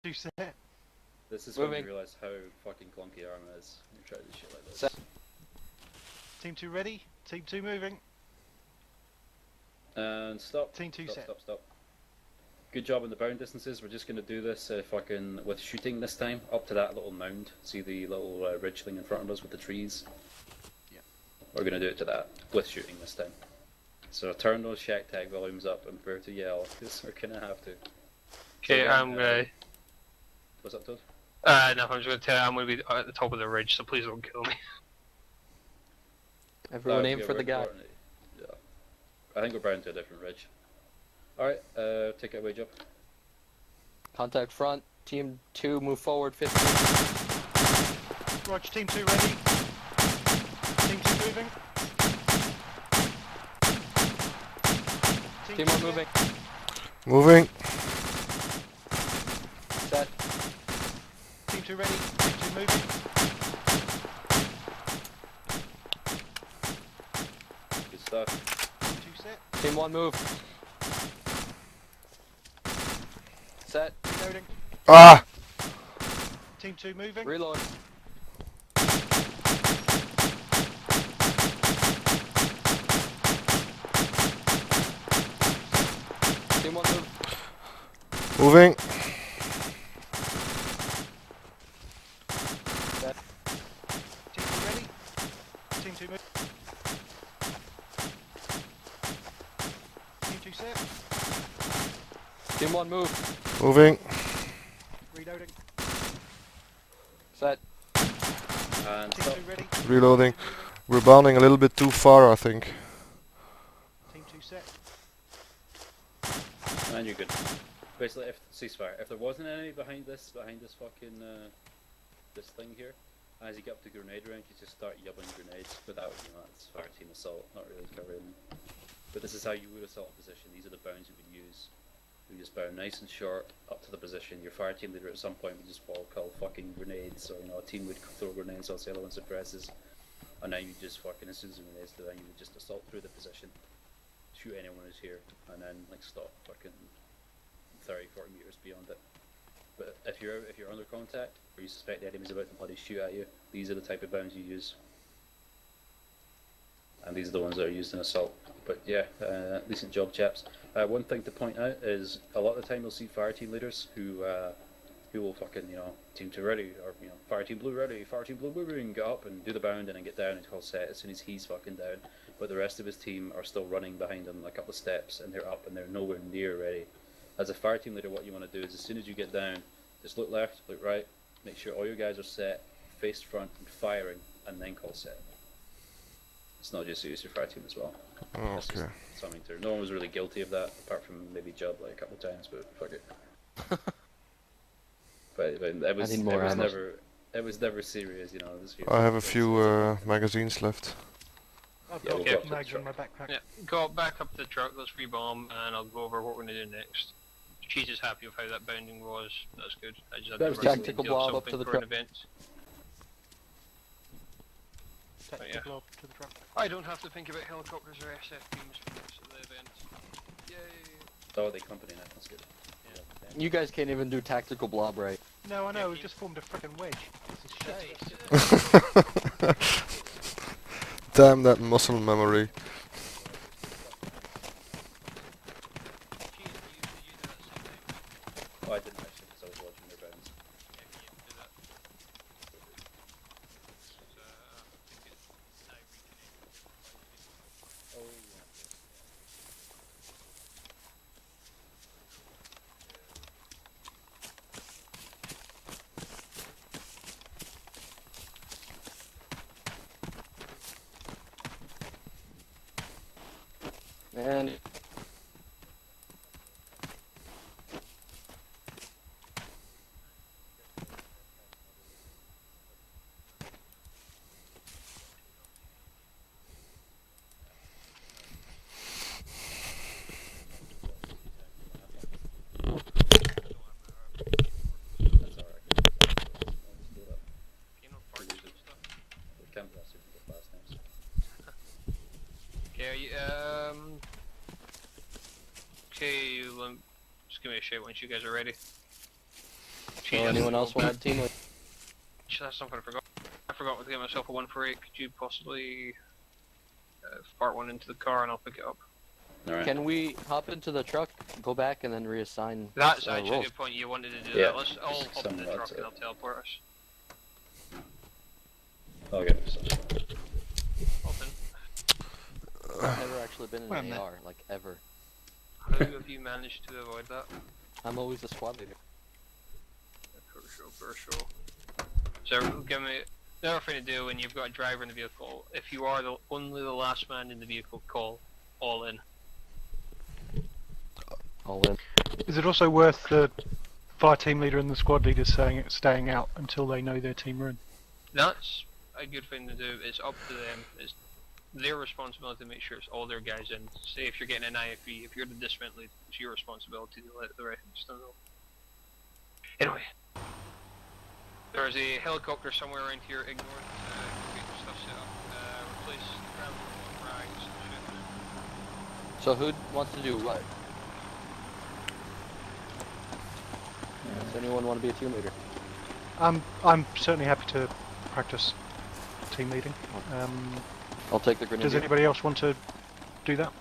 2 set. This is when you realise how fucking clunky armor is when you try to do shit like this. Set. Team 2 ready. Team 2 moving. And stop. Team 2 set. Stop. Good job on the bound distances. We're just going to do this with shooting this time, up to that little mound. See the little ridge thing in front of us with the trees? Yeah. We're going to do it to that, with shooting this time. So turn those shack tag volumes up and prepare to yell, because we're going to have to. Okay, So, I'm gonna... What's up, Toad? No, I'm just gonna tell you, I'm gonna be at the top of the ridge, so please don't kill me. Everyone aim for the guy. Yeah. I think we're bound to a different ridge. Alright, take it away, Job. Contact front. Team 2, move forward 15. Roger, team 2 ready. Team 2 moving. Team 1 moving. Moving. Set. Team 2 ready. Team 2 moving. Good stuff. Team 2 set. Team 1 move. Set. Reloading. Ah! Team 2 moving. Reload. Team 1 move. Moving. Set. Team 2 ready. Team 2 move. Team 2 set. Team 1 move. Moving. Reloading. Set. And Team stop. 2 ready. Reloading. We're bounding a little bit too far, I think. Team 2 set. And you're good. Basically, ceasefire. If there wasn't any behind this fucking, this thing here, as you get up to grenade range, you just start yubbing grenades. But that, that's fire team assault, not really covering. But this is how you would assault a position. These are the bounds you would use. You just bound nice and short up to the position. Your fire team leader at some point would just call fucking grenades. So, a team would throw grenades whilst the other one suppresses. And then you just fucking, as soon as the grenades do, then you would just assault through the position. Shoot anyone who's here. And then, stop fucking 30, 40 meters beyond it. But if you're under contact, or you suspect the enemy's about to bloody shoot at you, these are the type of bounds you use. And these are the ones that are used in assault. But yeah, decent job, chaps. One thing to point out is a lot of the time you'll see fire team leaders who will fucking, team 2 ready, or fire team blue ready, fire team blue moving, get up and do the bound and then get down and call set as soon as he's fucking down. But the rest of his team are still running behind him a couple of steps and they're up and they're nowhere near ready. As a fire team leader, what you want to do is as soon as you get down, just look left, look right, make sure all your guys are set, face front and firing, and then call set. It's not just use your fire team as well. Okay. Something to. No one was really guilty of that, apart from maybe Judd a couple of times, but fuck it. but it was never serious, This I have a few magazines left. I've Yeah, got we'll yeah, go up to the mags in my truck. backpack. Yeah, go back up to the truck, let's rebomb, and I'll go over what we're gonna do next. Cheese is happy with how that bounding was, that's good. I just had That to was run tactical detail blob up to something the for an truck. event. Tactical yeah. blob to the truck. I don't have to think about helicopters or SF beams for the rest of the event. Yay! Oh, they company now, that's good. Yeah. You guys can't even do tactical blob right. No, I know, Yeah, we've he- just formed a frickin' wedge. This is shit. Damn that muscle memory. Oh, I didn't actually because I was watching their bounds. Oh, yeah. And That's alright. I'll just do that. We can't do that super fast now. Okay, okay, just give me a shout once you guys are ready. So anyone else want to team lead? That's something I forgot. I forgot to get myself a 148. Could you possibly fart one into the car and I'll pick it up? Alright. Can we hop into the truck, go back, and then reassign? That's actually a roles? good point. You wanted to do Yeah, that. Let's all just hop in the somewhat, truck and I'll teleport us. Okay. Hop in. I've never actually been in Wait a an minute. AR, like ever. How have you managed to avoid that? I'm always a squad leader. For sure. So give me another thing to do when you've got a driver in the vehicle. If you are only the last man in the vehicle, call all in. All in. Is it also worth the fire team leader and the squad leader staying out until they know their team are in? That's a good thing to do. It's up to them. It's their responsibility to make sure it's all their guys in. Say if you're getting an IFE, if you're the dismount lead, it's your responsibility to let the rest know. Anyway. There's a helicopter somewhere around here, ignore it, get your stuff set up, replace ground frags, shit. So who wants to do what? Does anyone want to be a team leader? I'm certainly happy to practice team leading. I'll take the grenadier. Does anybody else want to do that?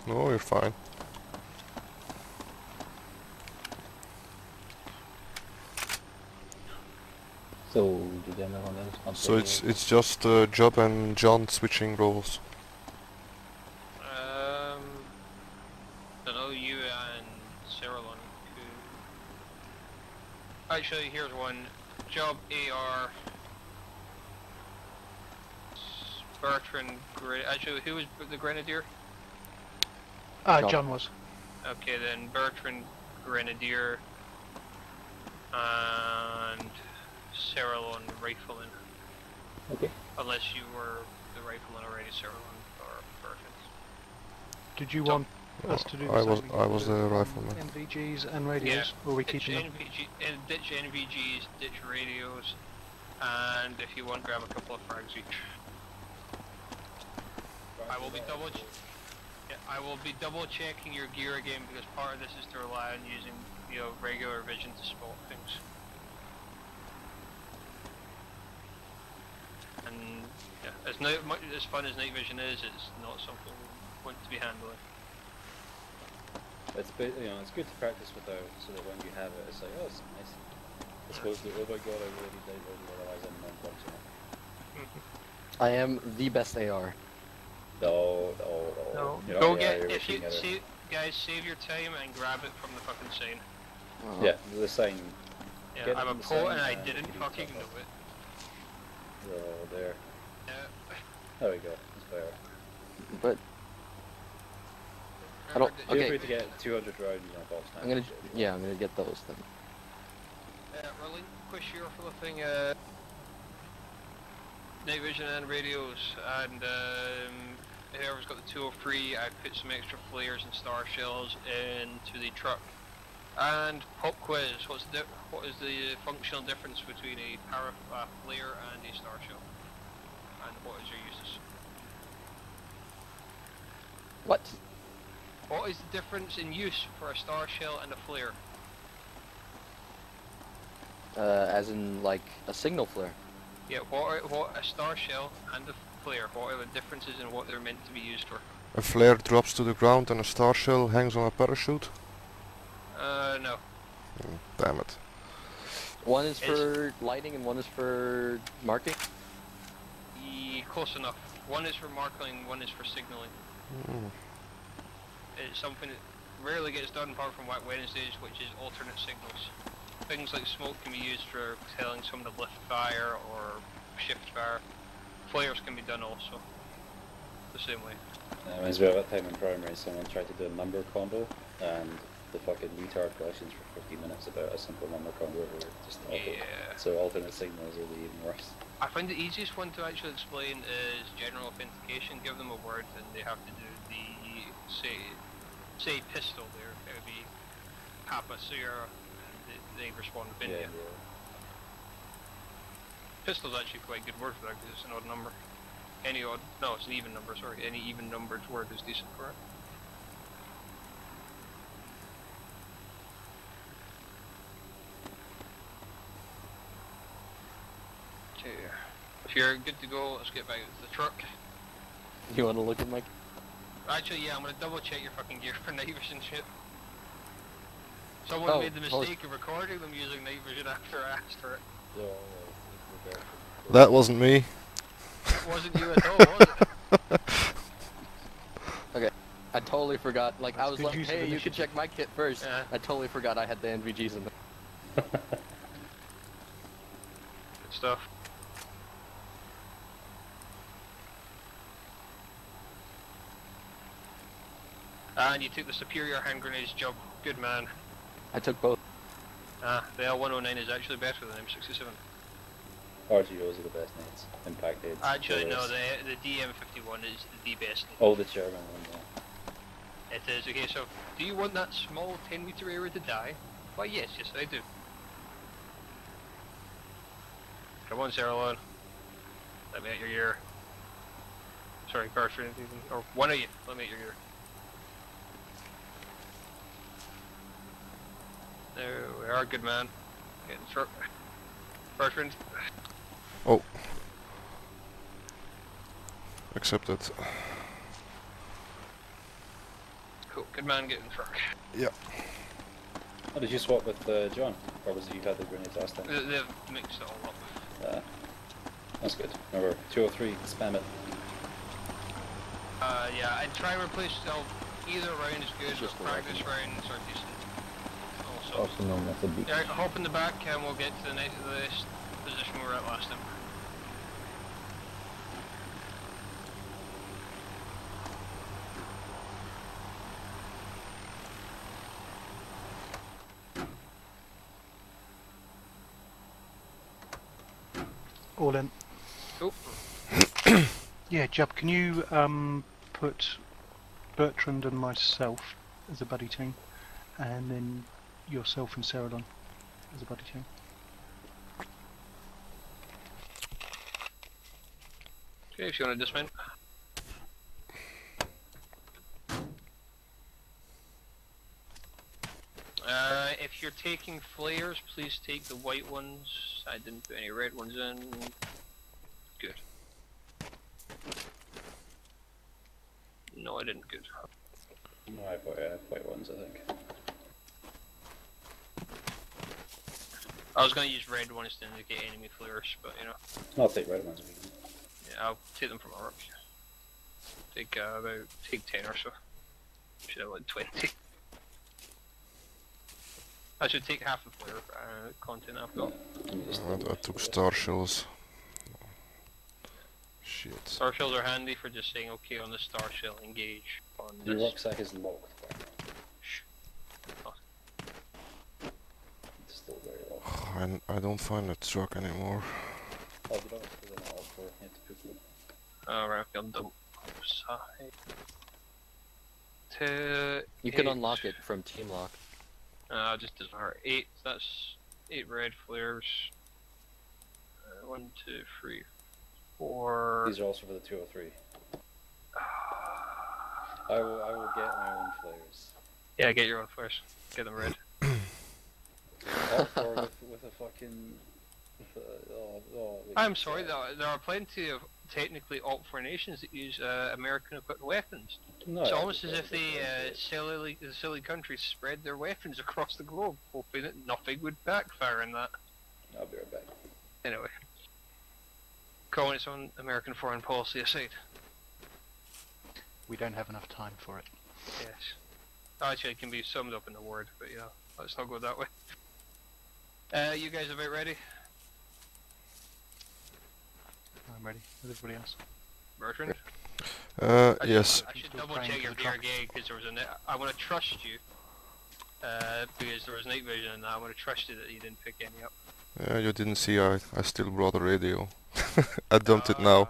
No, you're fine. So it's just Job and John switching roles. I know you and Saralon could... Actually, here's one. Job AR... Bertrand... Actually, who was the Grenadier? John was. Okay, then Bertrand Grenadier... And... Saralon Rifleman. Okay. Unless you were the Rifleman already, Saralon or Bertrand. Did you want us to do the I same? was the rifleman. NVGs and radios, or are we Ditch keeping them? ditch NVGs, ditch radios, and if you want, grab a couple of frags each. I will be double checking your gear again because part of this is to rely on using, regular vision to spot things. And as fun as night vision is, it's not something we want to be handling. It's it's good to practice without, so that when you have it, it's like, oh, it's nice. As opposed to, oh my god, I really need that, otherwise I'm non-functional. I am the best AR. No. You're Go not get, you're if you, looking at it. guys, save your time and grab it from the fucking sign. Oh. Yeah, the sign. Yeah, Get I'm a from the pro sign and I and didn't you can fucking check know it. it. Oh, there. Yeah. There we go. That's better. But I don't. Feel Okay, free to get 200 rounds on a box now. I'm gonna get those then. Relinquish your for the thing, night vision and radios, and whoever's got the 203, I put some extra flares and star shells into the truck. And pop quiz, what is the functional difference between a flare and a star shell? And what is your uses? What? What is the difference in use for a star shell and a flare? As in like a signal flare. Yeah, what a star shell and a flare, what are the differences in what they're meant to be used for? A flare drops to the ground and a star shell hangs on a parachute. No. Damn it. One is for lighting and one is for marking. Close enough. One is for marking, one is for signaling. Mm. It's something that rarely gets done apart from Whack Wednesdays, which is alternate signals. Things like smoke can be used for telling someone to lift fire or shift fire. Flares can be done also. The same way. Reminds me of that time in primary, someone tried to do a number combo, and the fucking retard questions for 50 minutes about a simple number combo were just awful. Yeah. So alternate signals are the even worse. I find the easiest one to actually explain is general authentication. Give them a word and they have to do the, say pistol there, it would be Papa Sierra, and they respond with India. Yeah. Pistol's actually quite a good word for that because it's an odd number. It's an even number, sorry. Any even numbered word is decent for it. If you're good to go, let's get back to the truck. You want to look at my? Actually, yeah, I'm gonna double check your fucking gear for night vision shit. Someone made the mistake of recording them using night vision after I asked for it. Yeah, That wasn't me. It wasn't you at all, was it? I totally forgot. Like That's I was good like, use of hey, you can initiative. check my kit first. Yeah. I totally forgot I had the NVGs in there. Good stuff. And you took the superior hand grenades job. Good man. I took both. The L109 is actually better than M67. RGOs are the best nades. Impact aids. Actually, no, always. the DM51 is the best. Oh, the German one, yeah. It is. Okay, so do you want that small 10-meter area to die? Why, yes, I do. Come on, Sarah. Let me at your gear. Sorry, Bertrand, or one of you. Let me at your gear. There we are, good man. Get in the truck. Bertrand. Oh. Accepted. Cool, good man, get in the truck. Oh, did you swap with John? Or was it you had the grenades last time? They've mixed it all up. That's good. Remember, 203, spam it. Yeah, I'd try and replace either round is good, Just but the practice rounds are decent. Also. Also known as the beach. Alright, hop in the back and we'll get to this position we were at last time. All in. Cool. Yeah, Jub, can you put Bertrand and myself as a buddy team, and then yourself and Sarah as a buddy team? Okay, if you want to dismount. If you're taking flares, please take the white ones. I didn't put any red ones in. Good. No, I didn't. Good. No, I have white ones, I think. I was going to use red ones to indicate enemy flares, but you know. I'll take red ones. Yeah, I'll take them from our ruck. Take take 10 or so. Should have like 20. I should take half the flare content I've got. I took star shells. Shit. Star shells are handy for just saying okay on the star shell, engage on Your this. rucksack is locked. Shh. It's still very locked. I don't find that truck anymore. Oh, you don't have to put it on for you have to put them. Alright, I'll double side. To You can 8. unlock it from team lock. Just doesn't hurt. 8, that's 8 red flares. 1, 2, 3, 4. These are also for the 203. I will get my own flares. Yeah, get your own flares. Get them red. Or with a fucking... I'm sorry, there are plenty of technically alt for nations that use American equipped weapons. No, It's I almost just as if don't the silly countries spread their weapons across the globe, hoping that nothing would backfire in that. I'll be right back. Anyway, calling its own American foreign policy aside. We don't have enough time for it. Yes. Actually, it can be summed up in a word, but yeah, let's not go that way. You guys about ready? I'm ready with everybody else. Bertrand? Yes. I should Still double praying check for your the gear truck. again because there was I want to trust you. Because there was night vision and I want to trust you that you didn't pick any up. You didn't see I still brought a radio. I dumped it now.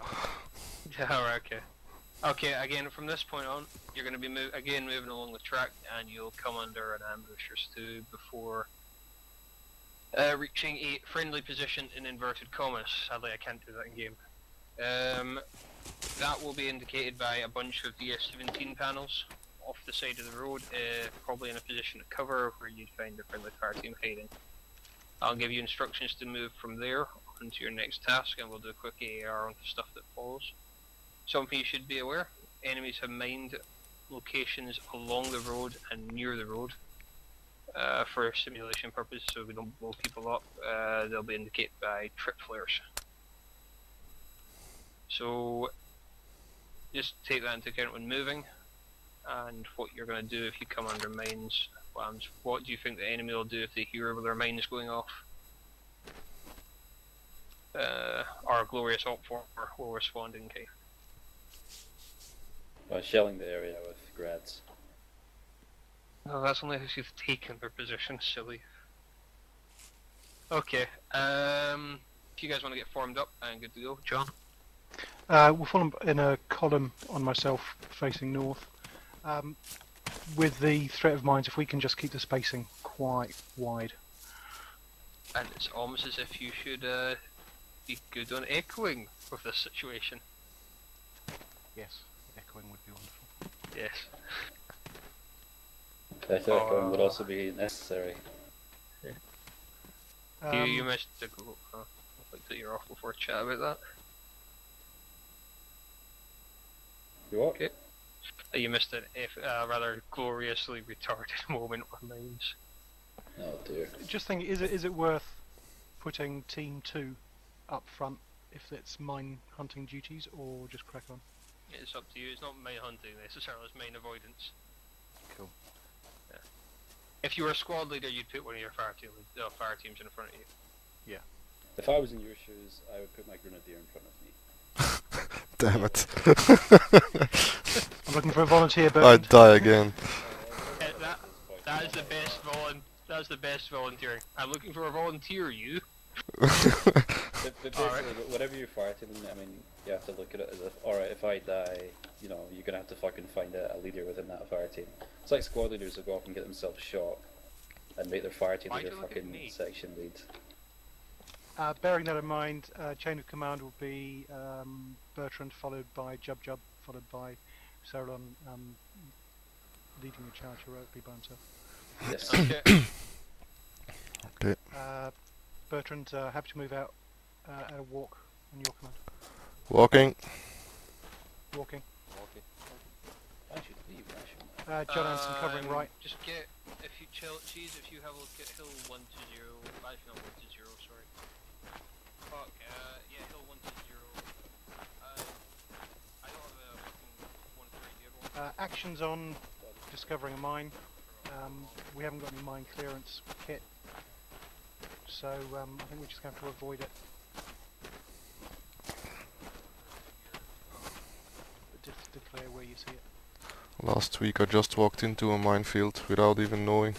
Yeah, alright, okay. Okay, again, from this point on, you're going to be moving along the track and you'll come under an ambush or two before reaching a friendly position in inverted commas. Sadly, I can't do that in game. That will be indicated by a bunch of DS-17 panels off the side of the road, probably in a position of cover where you'd find a friendly fire team hiding. I'll give you instructions to move from there on to your next task, and we'll do a quick AAR on the stuff that follows. Something you should be aware, enemies have mined locations along the road and near the road for simulation purposes, so we don't blow people up. They'll be indicated by trip flares. So just take that into account when moving, and what you're going to do if you come under mines. What do you think the enemy will do if they hear their mines going off? Our glorious op former will respond in case. By shelling the area with grads. No, that's only if you've taken their position, silly. Okay, if you guys want to get formed up and good to go, John? We'll fall in a column on myself facing north. With the threat of mines, if we can just keep the spacing quite wide. And it's almost as if you should be good on echoing with this situation. Yes, echoing would be wonderful. Yes. That echoing would also be necessary. You missed the go. I'd like that you're off before I chat about that. You what? Okay. You missed an rather gloriously retarded moment with mines. Oh dear. Just think, is it worth putting Team 2 up front if it's mine hunting duties, or just crack on? It's up to you. It's not mine hunting necessarily, it's mine avoidance. Cool. Yeah. If you were a squad leader, you'd put one of your fire teams in front of you. Yeah. If I was in your shoes, I would put my grenadier in front of me. Damn it. I'm looking for a volunteer, I'd Bertrand. die again. That is the best That's the best volunteering. I'm looking for a volunteer, you. But basically, whatever you fire team, I mean, you have to look at it as if, alright, if I die, you know, you're gonna have to fucking find a leader within that fire team. It's like squad leaders who go off and get themselves shot and make their fire team Why leader do you look at fucking me? section lead. Bearing that in mind, chain of command will be Bertrand, followed by Jub, followed by Sauron, leading the charge heroically by himself. Yes. Okay. Okay. Bertrand, happy to move out at a walk on your command. Walking. Walking. I should leave, I shouldn't. John Anson covering right. Just get, if you have a look at hill 120, actually not 120, sorry. Fuck, yeah, hill 120. I don't have a fucking 130 here. Actions on discovering a mine. We haven't got any mine clearance kit, so I think we're just going to have to avoid it. But declare where you see it. Last week I just walked into a minefield without even knowing.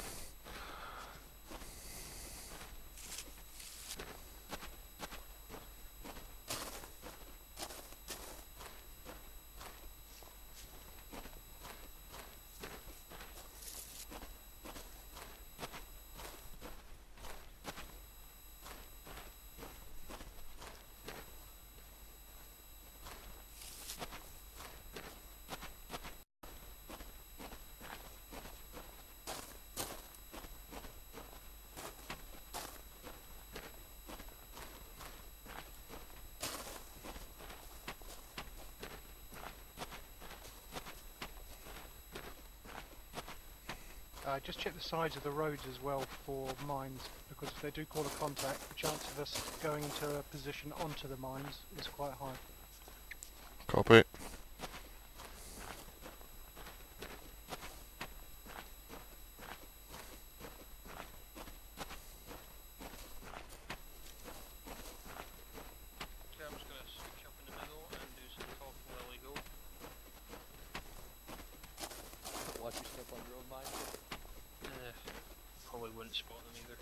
Just check the sides of the roads as well for mines, because if they do call a contact, the chance of us going into a position onto the mines is quite high. Copy. Okay, I'm just gonna switch up in the middle and do some talk while we go. Watch your step on road mine. Probably wouldn't spot them either.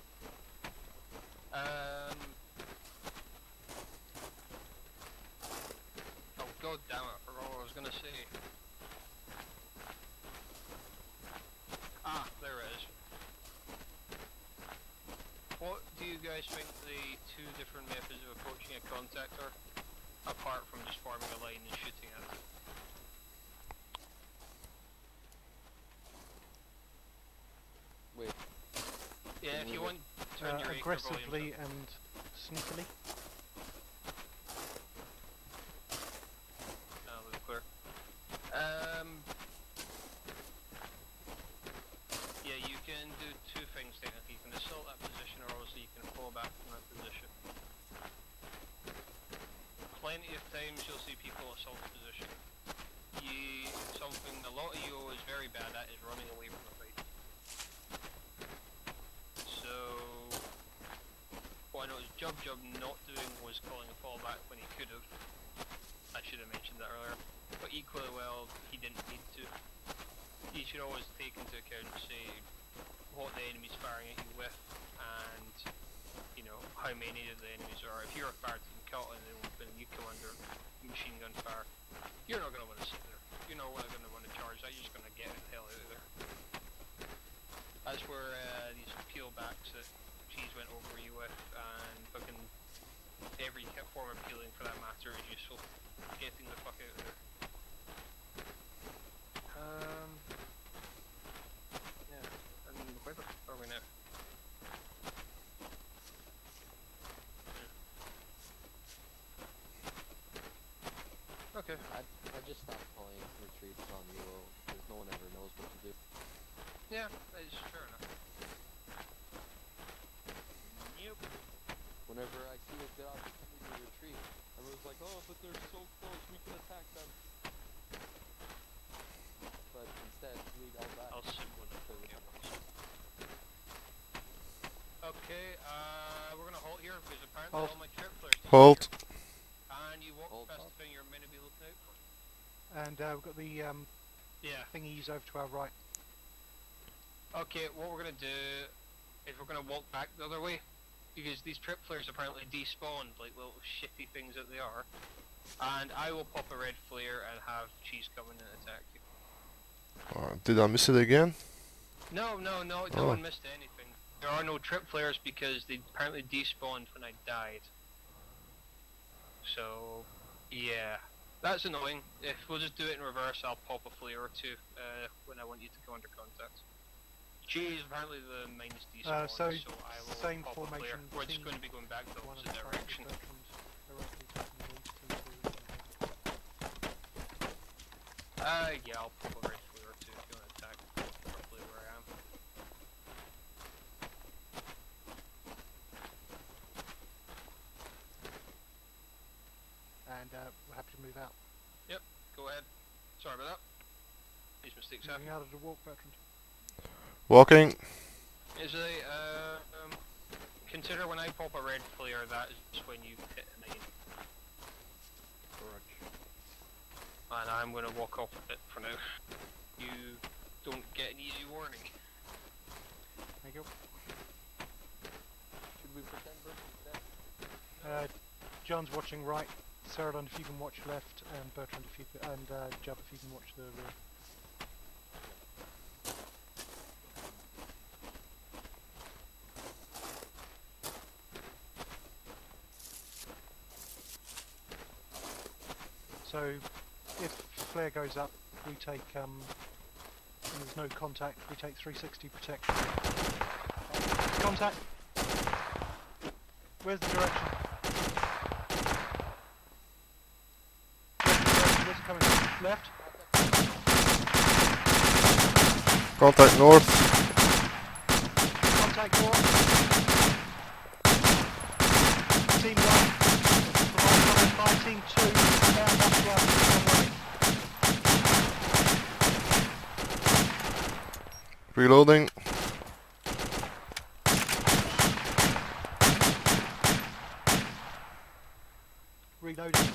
Oh god damn it, I forgot what I was gonna say. Ah, there it is. What do you guys think the two different methods of approaching a contact are? Apart from just forming a line and shooting at it. Wait. Yeah, if you want to turn your acre volume Aggressively and sneakily. plenty of times you'll see people assault the position. Something a lot of you is very bad at is running away from the fight. So, what I noticed Jub not doing was calling a fallback when he could have. I should have mentioned that earlier. But equally well, he didn't need to. You should always take into account, say, what the enemy's firing at you with, and, you know, how many of the enemies are. If you're a fire team caught in the open and you come under machine gun fire, you're not going to want to sit there. You're not going to want to charge that, you're just going to get the hell out of there. That's where these peel backs that Cheese went over you with, and fucking every form of peeling for that matter is useful. Getting the fuck out of there. Yeah, and where the fuck are we now? Okay. I just stopped calling retreats on UO because no one ever knows what to do. Yeah, that's fair enough. Yep. Whenever I see a good opportunity to retreat, everyone's like, oh, but they're so close, we can attack them. But instead, we all die. I'll sim with it. Okay, we're gonna halt here because apparently Halt. all my trip players did Halt. here. And you walk Halt, past halt. the thing you're meant to be looking out for. And we've got the Yeah. thingies over to our right. Okay, what we're gonna do is we're gonna walk back the other way. Because these trip flares apparently despawned like little shitty things that they are. And I will pop a red flare and have Cheese come in and attack you. Did I miss it again? No Oh. one missed anything. There are no trip flares because they apparently despawned when I died. So, yeah. That's annoying. If we'll just do it in reverse, I'll pop a flare or two when I want you to go under contact. Cheese, apparently the mine's despawned, So, so I will same pop a flare. formation, We're just team going to be going back the One opposite of the direction. directly taking these two. Yeah, I'll pop a red flare or two if you want to attack roughly where I am. And we're happy to move out. Go ahead. Sorry about that. These mistakes happen. Moving out of the walk, Bertrand. Walking. Is a, consider when I pop a red flare, that is when you hit a 9. And I'm going to walk off with it for now. You don't get an easy warning. Thank you. Should we pretend Bertrand's dead? John's watching right. Ceradon, if you can watch left, and Bertrand, if you can, and Jub, if you can watch the rear. So, if flare goes up, we take, and there's no contact, we take 360 protection. Contact! Where's the direction? Where's it coming from? Left? Contact north. Contact north. Team 1. Provide by team 2. Down left right. Reloading. Reloading.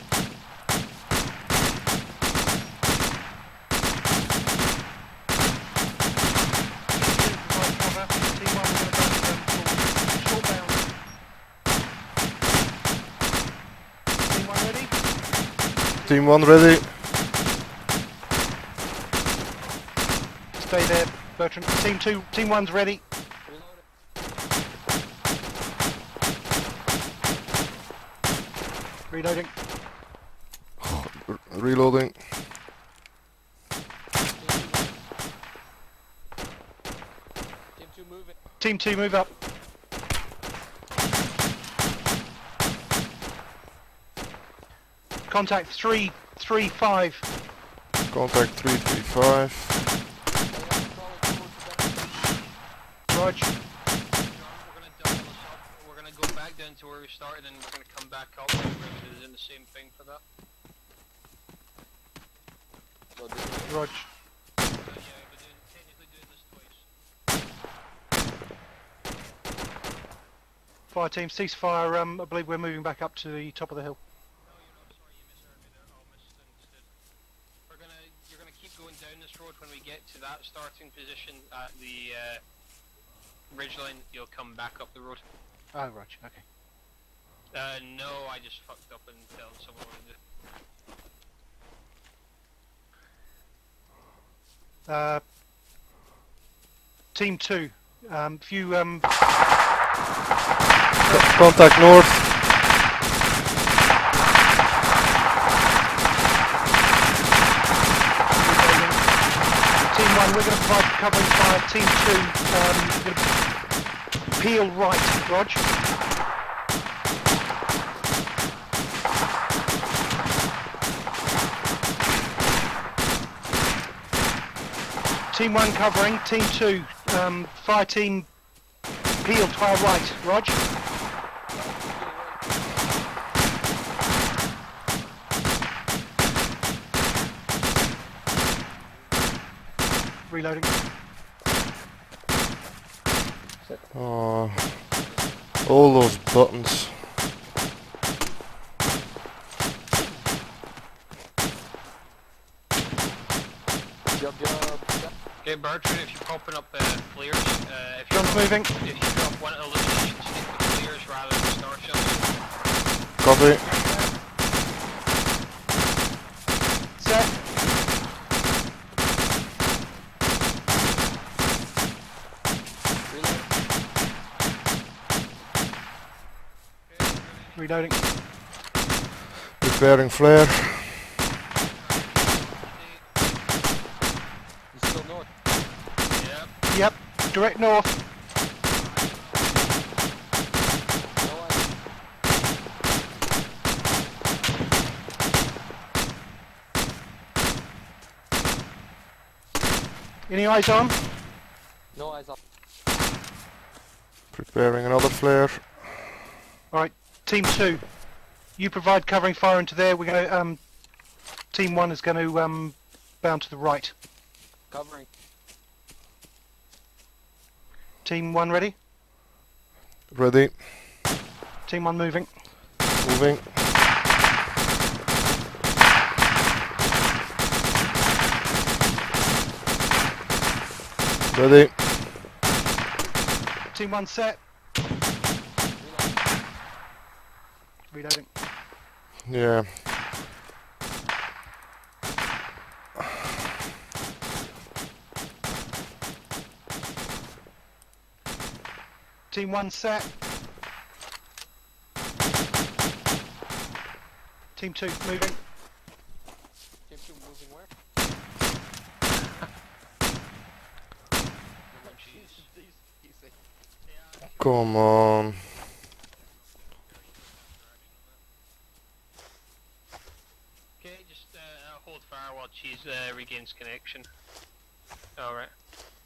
Provide cover. Team 1 we're going to go for short bound. Team 1 ready? Team 1 ready. Stay there, Bertrand. Team 1's ready. Reloading. Reloading. Team 2 moving. Team 2 move up. Contact 335. Contact 335. Rog. John, we're going to double this up. We're going gonna go back down to where we started and we're gonna come back up and we're gonna be doing the same thing for that. So this is Rog. Yeah, we're technically doing this twice. Fire team, ceasefire. I believe we're moving back up to the top of the hill. No, you're not. Sorry, you misheard me there. I'll misunderstood. You're gonna keep going down this road. When we get to that starting position at the ridgeline, you'll come back up the road. Oh, Rog. Okay. No, I just fucked up and told someone what to do. Team 2, if you Contact north. Team 1, we're going to provide covering fire. Team 2, you're going to peel right, Rog. Team 1 covering, Team 2, fire team peel fire right, Rog. Reloading. Oh, all those buttons. job. Okay, Bertrand, if you're popping up flares, if you Guns moving. if you drop one illumination, stick with flares rather than star shells. Copy. Set. Reloading. Preparing flare. He's still north. Yep. Yep, direct north. No eyes. Any eyes on? No eyes up. Preparing another flare. Alright, Team 2, you provide covering fire into there. We're going to, Team 1 is going to bound to the right. Covering. Team 1 ready? Ready. Team 1 moving. Moving. Ready. Team 1 set. Reloading. Yeah. Team 1 set. Team 2 moving. Team 2 moving where? Come on. Okay, just hold fire while Cheese regains connection. Alright.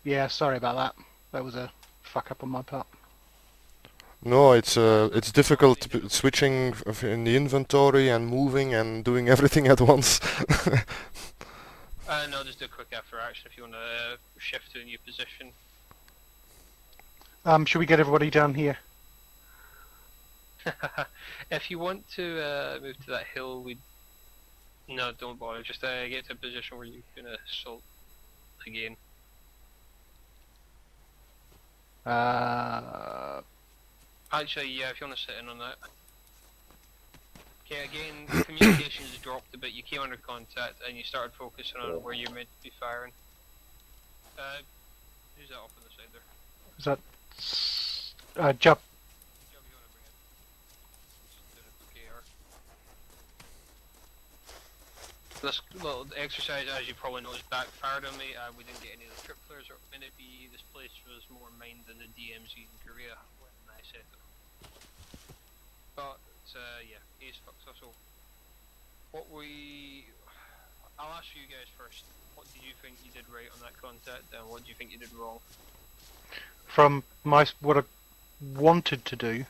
Yeah, sorry about that. That was a fuck up on my part. No, it's difficult switching in the inventory and moving and doing everything at once. No, just do a quick after action if you want to shift to a new position. Should we get everybody down here? If you want to move to that hill, no, don't bother. Just get to a position where you can assault again. Actually, yeah, if you want to sit in on that. Okay, again, communications dropped a bit. You came under contact and you started focusing on where you're meant to be firing. Who's that off on the side there? Is that Jup? Job you want to bring in? Just doing a quick AR. This little exercise, as you probably know, is backfired on me. We didn't get any of the trip flares or meant to be. This place was more mined than the DMZ in Korea when I set it. But yeah, Ace fucks us all. I'll ask you guys first. What do you think you did right on that contact, and what do you think you did wrong? From what I wanted to do,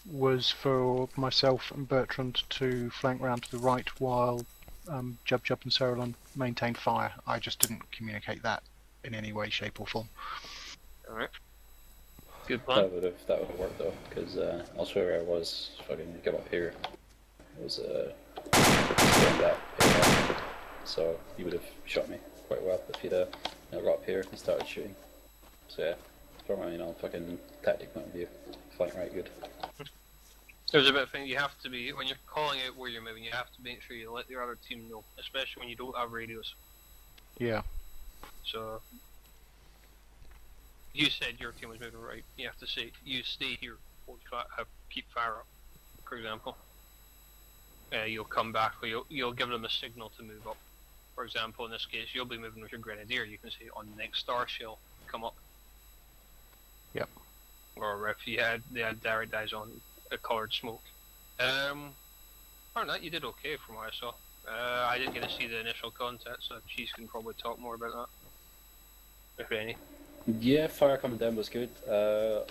was for myself and Bertrand to flank round to the right while Jub and Saralon maintained fire. I just didn't communicate that in any way, shape or form. Alright. Good plan. That would have worked though, because elsewhere where I was fucking come up here. It was going that area. So you would have shot me quite well if you'd got up here and started shooting. So yeah, from a fucking tactic point of view, flank right good. There's a bit of thing you have to be, when you're calling out where you're moving, you have to make sure you let the other team know, especially when you don't have radios. Yeah. So, you said your team was moving right, you have to say, you stay here, keep fire up, for example. You'll come back, or you'll give them a signal to move up. For example, in this case, you'll be moving with your grenadier, you can say on the next star shell, come up. Yep. Or if they had direct eyes on a coloured smoke. Apart from that, you did okay from what I saw. I didn't get to see the initial contact, so Cheese can probably talk more about that. If any. Yeah, fire coming down was good.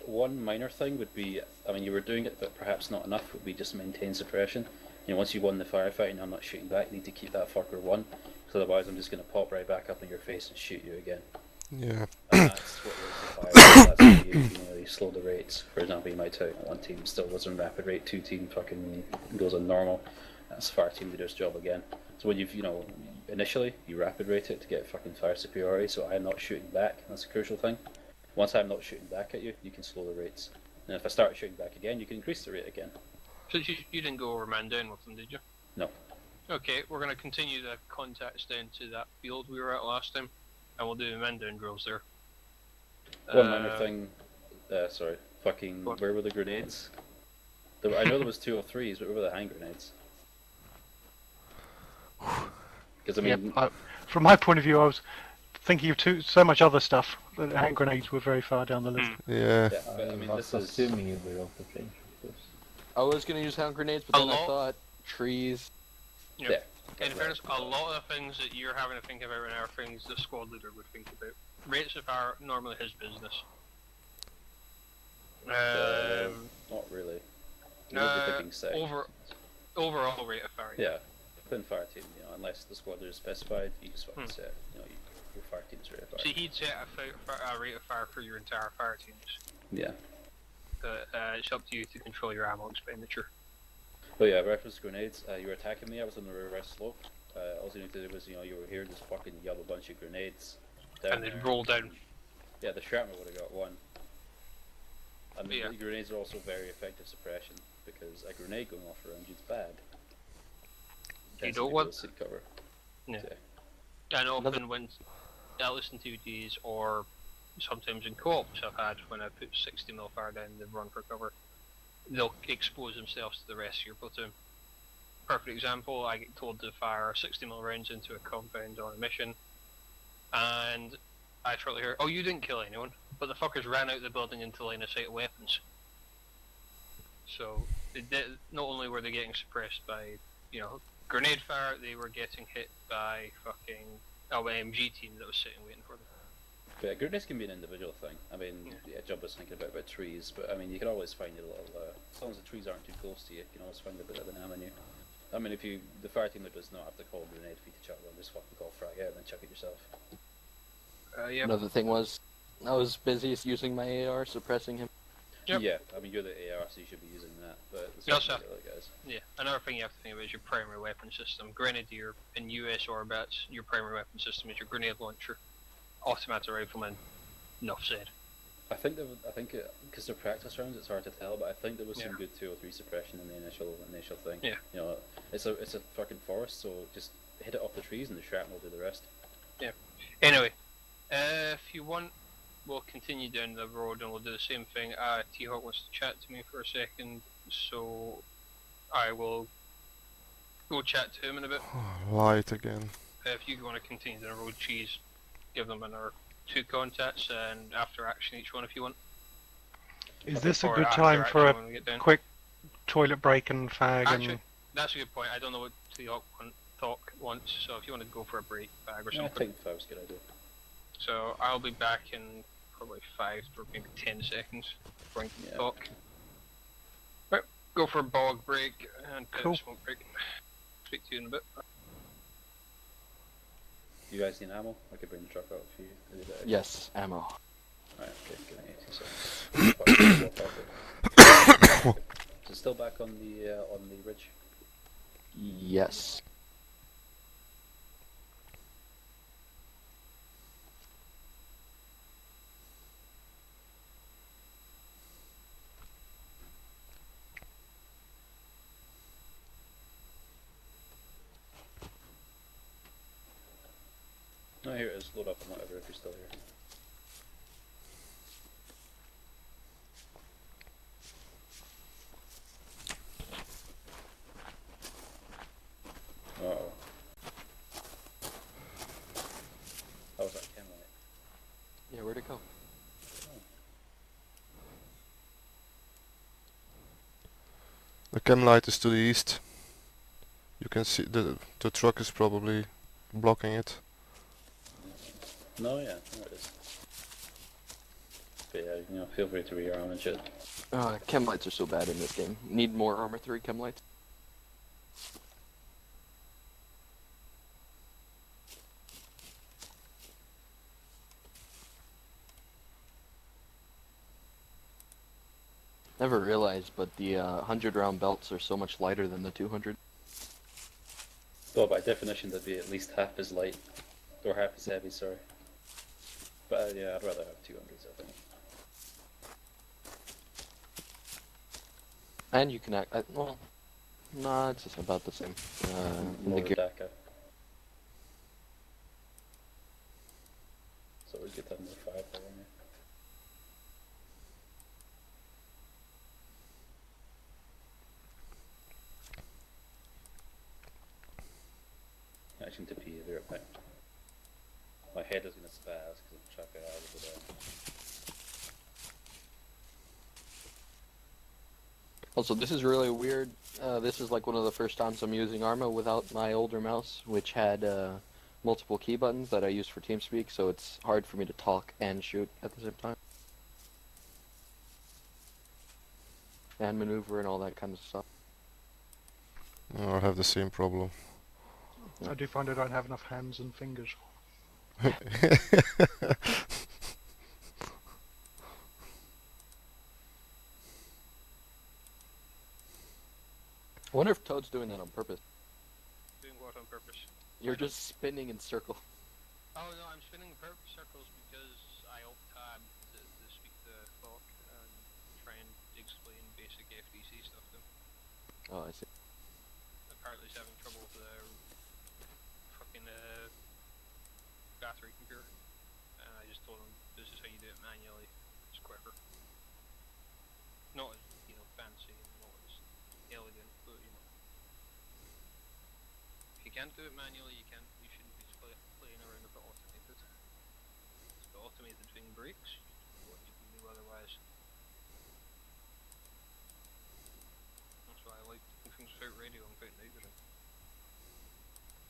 One minor thing would be, I mean, you were doing it, but perhaps not enough, would be just maintain suppression. Once you won the firefight and I'm not shooting back, you need to keep that fucker one, because otherwise I'm just going to pop right back up in your face and shoot you again. Yeah. And that's what was the fire. That's where you really slow the rates. For example, you might tell one team still goes on rapid rate, 2 team fucking goes on normal. That's Fireteamdrills' job again. So when you've, initially you rapid rate it to get fucking fire superiority, so I'm not shooting back. That's a crucial thing. Once I'm not shooting back at you, you can slow the rates. And if I start shooting back again, you can increase the rate again. So you didn't go over man down with them, did you? No. Okay, we're going to continue the contacts down to that field we were at last time, and we'll do man down drills there. One minor thing, sorry, fucking, what? where were the grenades? I know there was 203s, but where were the hand grenades? Because I mean, from my point of view, I was thinking of so much other stuff. The hand grenades were very far down the list. Yeah. yeah, but I mean, this is assuming you were off the range, of course. I was gonna use hand grenades, but then I thought trees. yeah. In fairness, a lot of the things that you're having to think about right now are things the squad leader would think about. Rates of fire, normally his business. Not really. You would be thinking sec. Overall rate of fire. Yeah, within fire team, unless the squad leader is specified, you just fucking set, your fire team's rate of fire. So he'd set a rate of fire for your entire fire teams. Yeah. It's up to you to control your ammo expenditure. But yeah, reference grenades, you were attacking me, I was on the reverse slope. All you need to do was, you were here, just fucking yell a bunch of grenades down And they'd there. roll down. Yeah, the shrapnel would have got one. And Yeah. the grenades are also very effective suppression, because a grenade going off around you is bad. You don't want... Seat cover. Yeah. So, And often when, at least in TVDs or sometimes in co-ops I've had, when I put 60mm fire down, they've run for cover, they'll expose themselves to the rest of your platoon. Perfect example, I get told to fire 60mm rounds into a compound on a mission, and I shortly hear, oh, you didn't kill anyone, but the fuckers ran out of the building into line of sight of weapons. So, not only were they getting suppressed by, grenade fire, they were getting hit by fucking MG team that was sitting waiting for them. But yeah, grenades can be an individual thing. I mean, Job was thinking about trees, but I mean, you can always find a little, as long as the trees aren't too close to you, you can always find a bit of an avenue. I mean, the fire team that does not have to call a grenade for you to chuck one, just fucking call frag out and then chuck it yourself. Yeah. Another thing was, I was busy using my AR, suppressing him. Yep. Yeah, I mean, you're the AR, so you should be using that, but it's Yes, not sir. the other guys. Yeah, another thing you have to think about is your primary weapon system. Grenadier in US orbits, your primary weapon system is your grenade launcher. Automatic rifleman, enough said. I think because they're practice rounds, it's hard to tell, but I think there was some good 203 suppression in the initial thing. Yeah. It's a fucking forest, so just hit it off the trees and the shrapnel will do the rest. Yeah. Anyway, if you want, we'll continue down the road and we'll do the same thing. T-Hawk wants to chat to me for a second, so I will go chat to him in a bit. Light again. If you want to continue down the road, Cheese, give them another 2 contacts and after action each one if you want. Is this a Or good after time for action a when we get down. quick toilet break and fag? Actually, that's a good point. I don't know what T-Hawk wants, so if you want to go for a break, bag or Yeah, I something. think that was a good idea. So I'll be back in probably 5 or maybe 10 seconds before I can talk. Right. go for bog break and Cool. smoke break. Speak to you in a bit. You guys need ammo? I could bring the truck out for you. Is it okay? Yes, ammo. Alright, okay, give me 80 seconds. Is it still back on the ridge? Yes. No, here it is. Load up and whatever if you're still here. Uh-oh. How was that chem light? Yeah, where'd it go? The chem light is to the east. You can see the truck is probably blocking it. No, yeah, there it is. But yeah, you know, feel free to rearm and shit. Chem lights are so bad in this game. Need more armor 3 chem lights. Never realized, but the 100 round belts are so much lighter than the 200. Well, by definition, they'd be at least half as light, or half as heavy, sorry. But yeah, I'd rather have 200s, I think. And you can act. Well, nah, it's just about the same. In More the gear. DACA. So we get that more firepower in here. I seem to be there, right? My head is gonna spaz because I'm chucking out of it. Also, this is really weird. This is like one of the first times I'm using Arma without my older mouse, which had multiple key buttons that I use for TeamSpeak, so it's hard for me to talk and shoot at the same time. And maneuver and all that kind of stuff. I have the same problem. I do find I don't have enough hands and fingers. I wonder if Toad's doing that on purpose. Doing what on purpose? You're just spinning in circle. Oh no, I'm spinning purpose circles because I alt-tab to speak to Falk and try and explain basic FDC stuff to him. Oh, I see. Apparently he's having trouble with the fucking battery computer. And I just told him this is how you do it manually. It's quicker. Not as, you know, fancy and not as elegant, but you know. If you can't do it manually, you shouldn't be playing around with it automated. It's the automated thing breaks. What you can do otherwise. That's why I like doing things without radio and without night vision.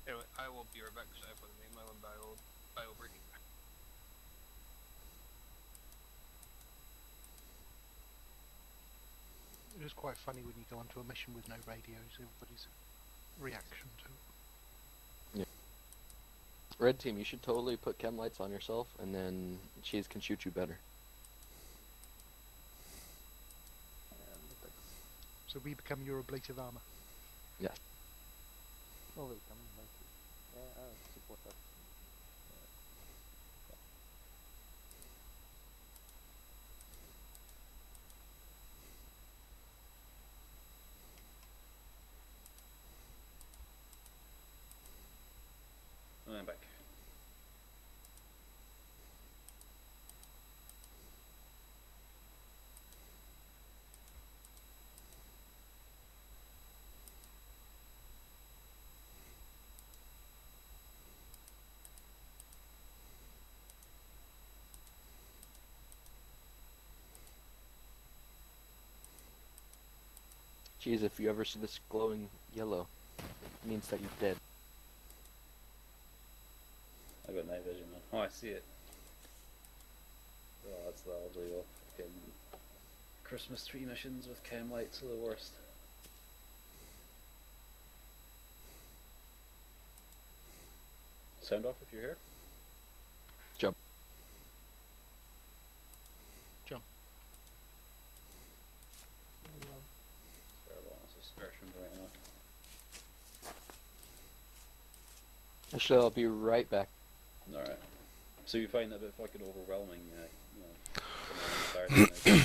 Anyway, I will be right back because I have to make my own bio break. It is quite funny when you go onto a mission with no radios, everybody's reaction to it. Red team, you should totally put chem lights on yourself, and then Cheese can shoot you better. So we become your ablative armor. Yes. Oh, wait, I'm like, yeah, I support that. And I'm back. Cheese, if you ever see this glowing yellow, it means that you're dead. I got night vision, man. Oh, I see it. Oh, that's the ugly fucking Christmas tree missions with chem lights are the worst. Sound off if you're here. Jump. Actually, I'll be right back. Alright. So you find that a bit fucking overwhelming, some of the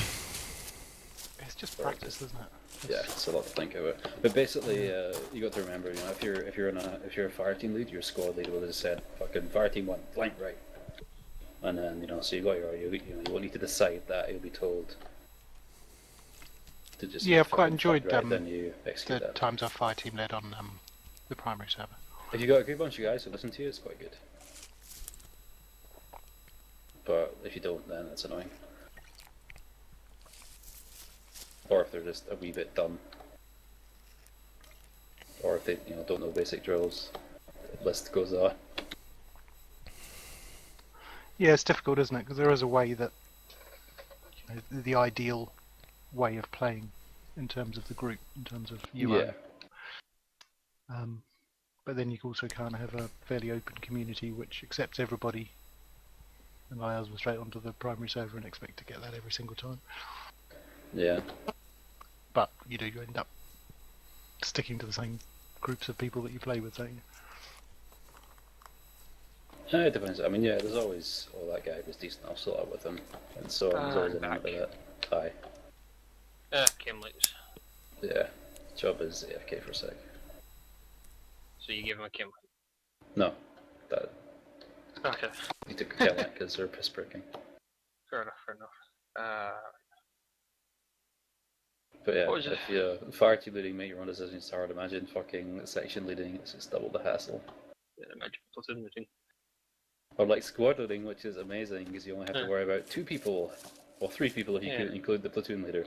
It's just Or practice, just- isn't it? yeah, it's a lot to think about. But basically, you got to remember, if you're a fire team lead, your squad leader will have said, "Fucking fire team one, blank right," and then so you got you won't need to decide that. You'll be told to just Yeah, I've quite fucking enjoyed flank right, then you the execute that. times I've fire team led on the primary server. If you got a good bunch of guys who listen to you, it's quite good. But if you don't, then it's annoying. Or if they're just a wee bit dumb. Or if they don't know basic drills, the list goes on. Yeah, it's difficult, isn't it? Because there is a way that the ideal way of playing in terms of the group, in terms of UO. Yeah. But then you also can't have a fairly open community which accepts everybody and allows them straight onto the primary server and expect to get that every single time. Yeah. But you end up sticking to the same groups of people that you play with, don't you? It depends. I mean, yeah, there's always, that guy was decent, I'll sort out with him. And so there's always a limit to that. Aye. Chem lights. Yeah. Job is AFK for a sec. So you give him a chem light. No. That. Okay. You took a kill because they're piss breaking. Fair enough. But yeah, What was it? if you fire team leading, make your own decisions, it's hard. Imagine fucking section leading, it's just double the hassle. Imagine platoon meeting. Or like squad leading, which is amazing because you only have to worry about 2 people, or 3 people if you could include the platoon leader.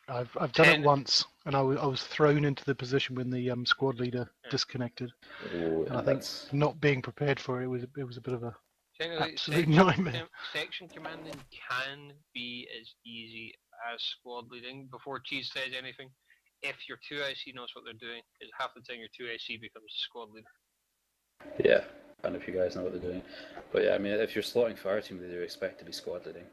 I've done it 10. once, and I was thrown into the position when the squad leader disconnected. Ooh, And I think not being prepared for it was a bit of a Technically, absolute nightmare. section commanding can be as easy as squad leading. Before Cheese says anything, if your 2IC knows what they're doing, is half the time your 2IC becomes the squad leader. Yeah, and if you guys know what they're doing. But yeah, I mean, if you're slotting fire team leader, expect to be squad leading.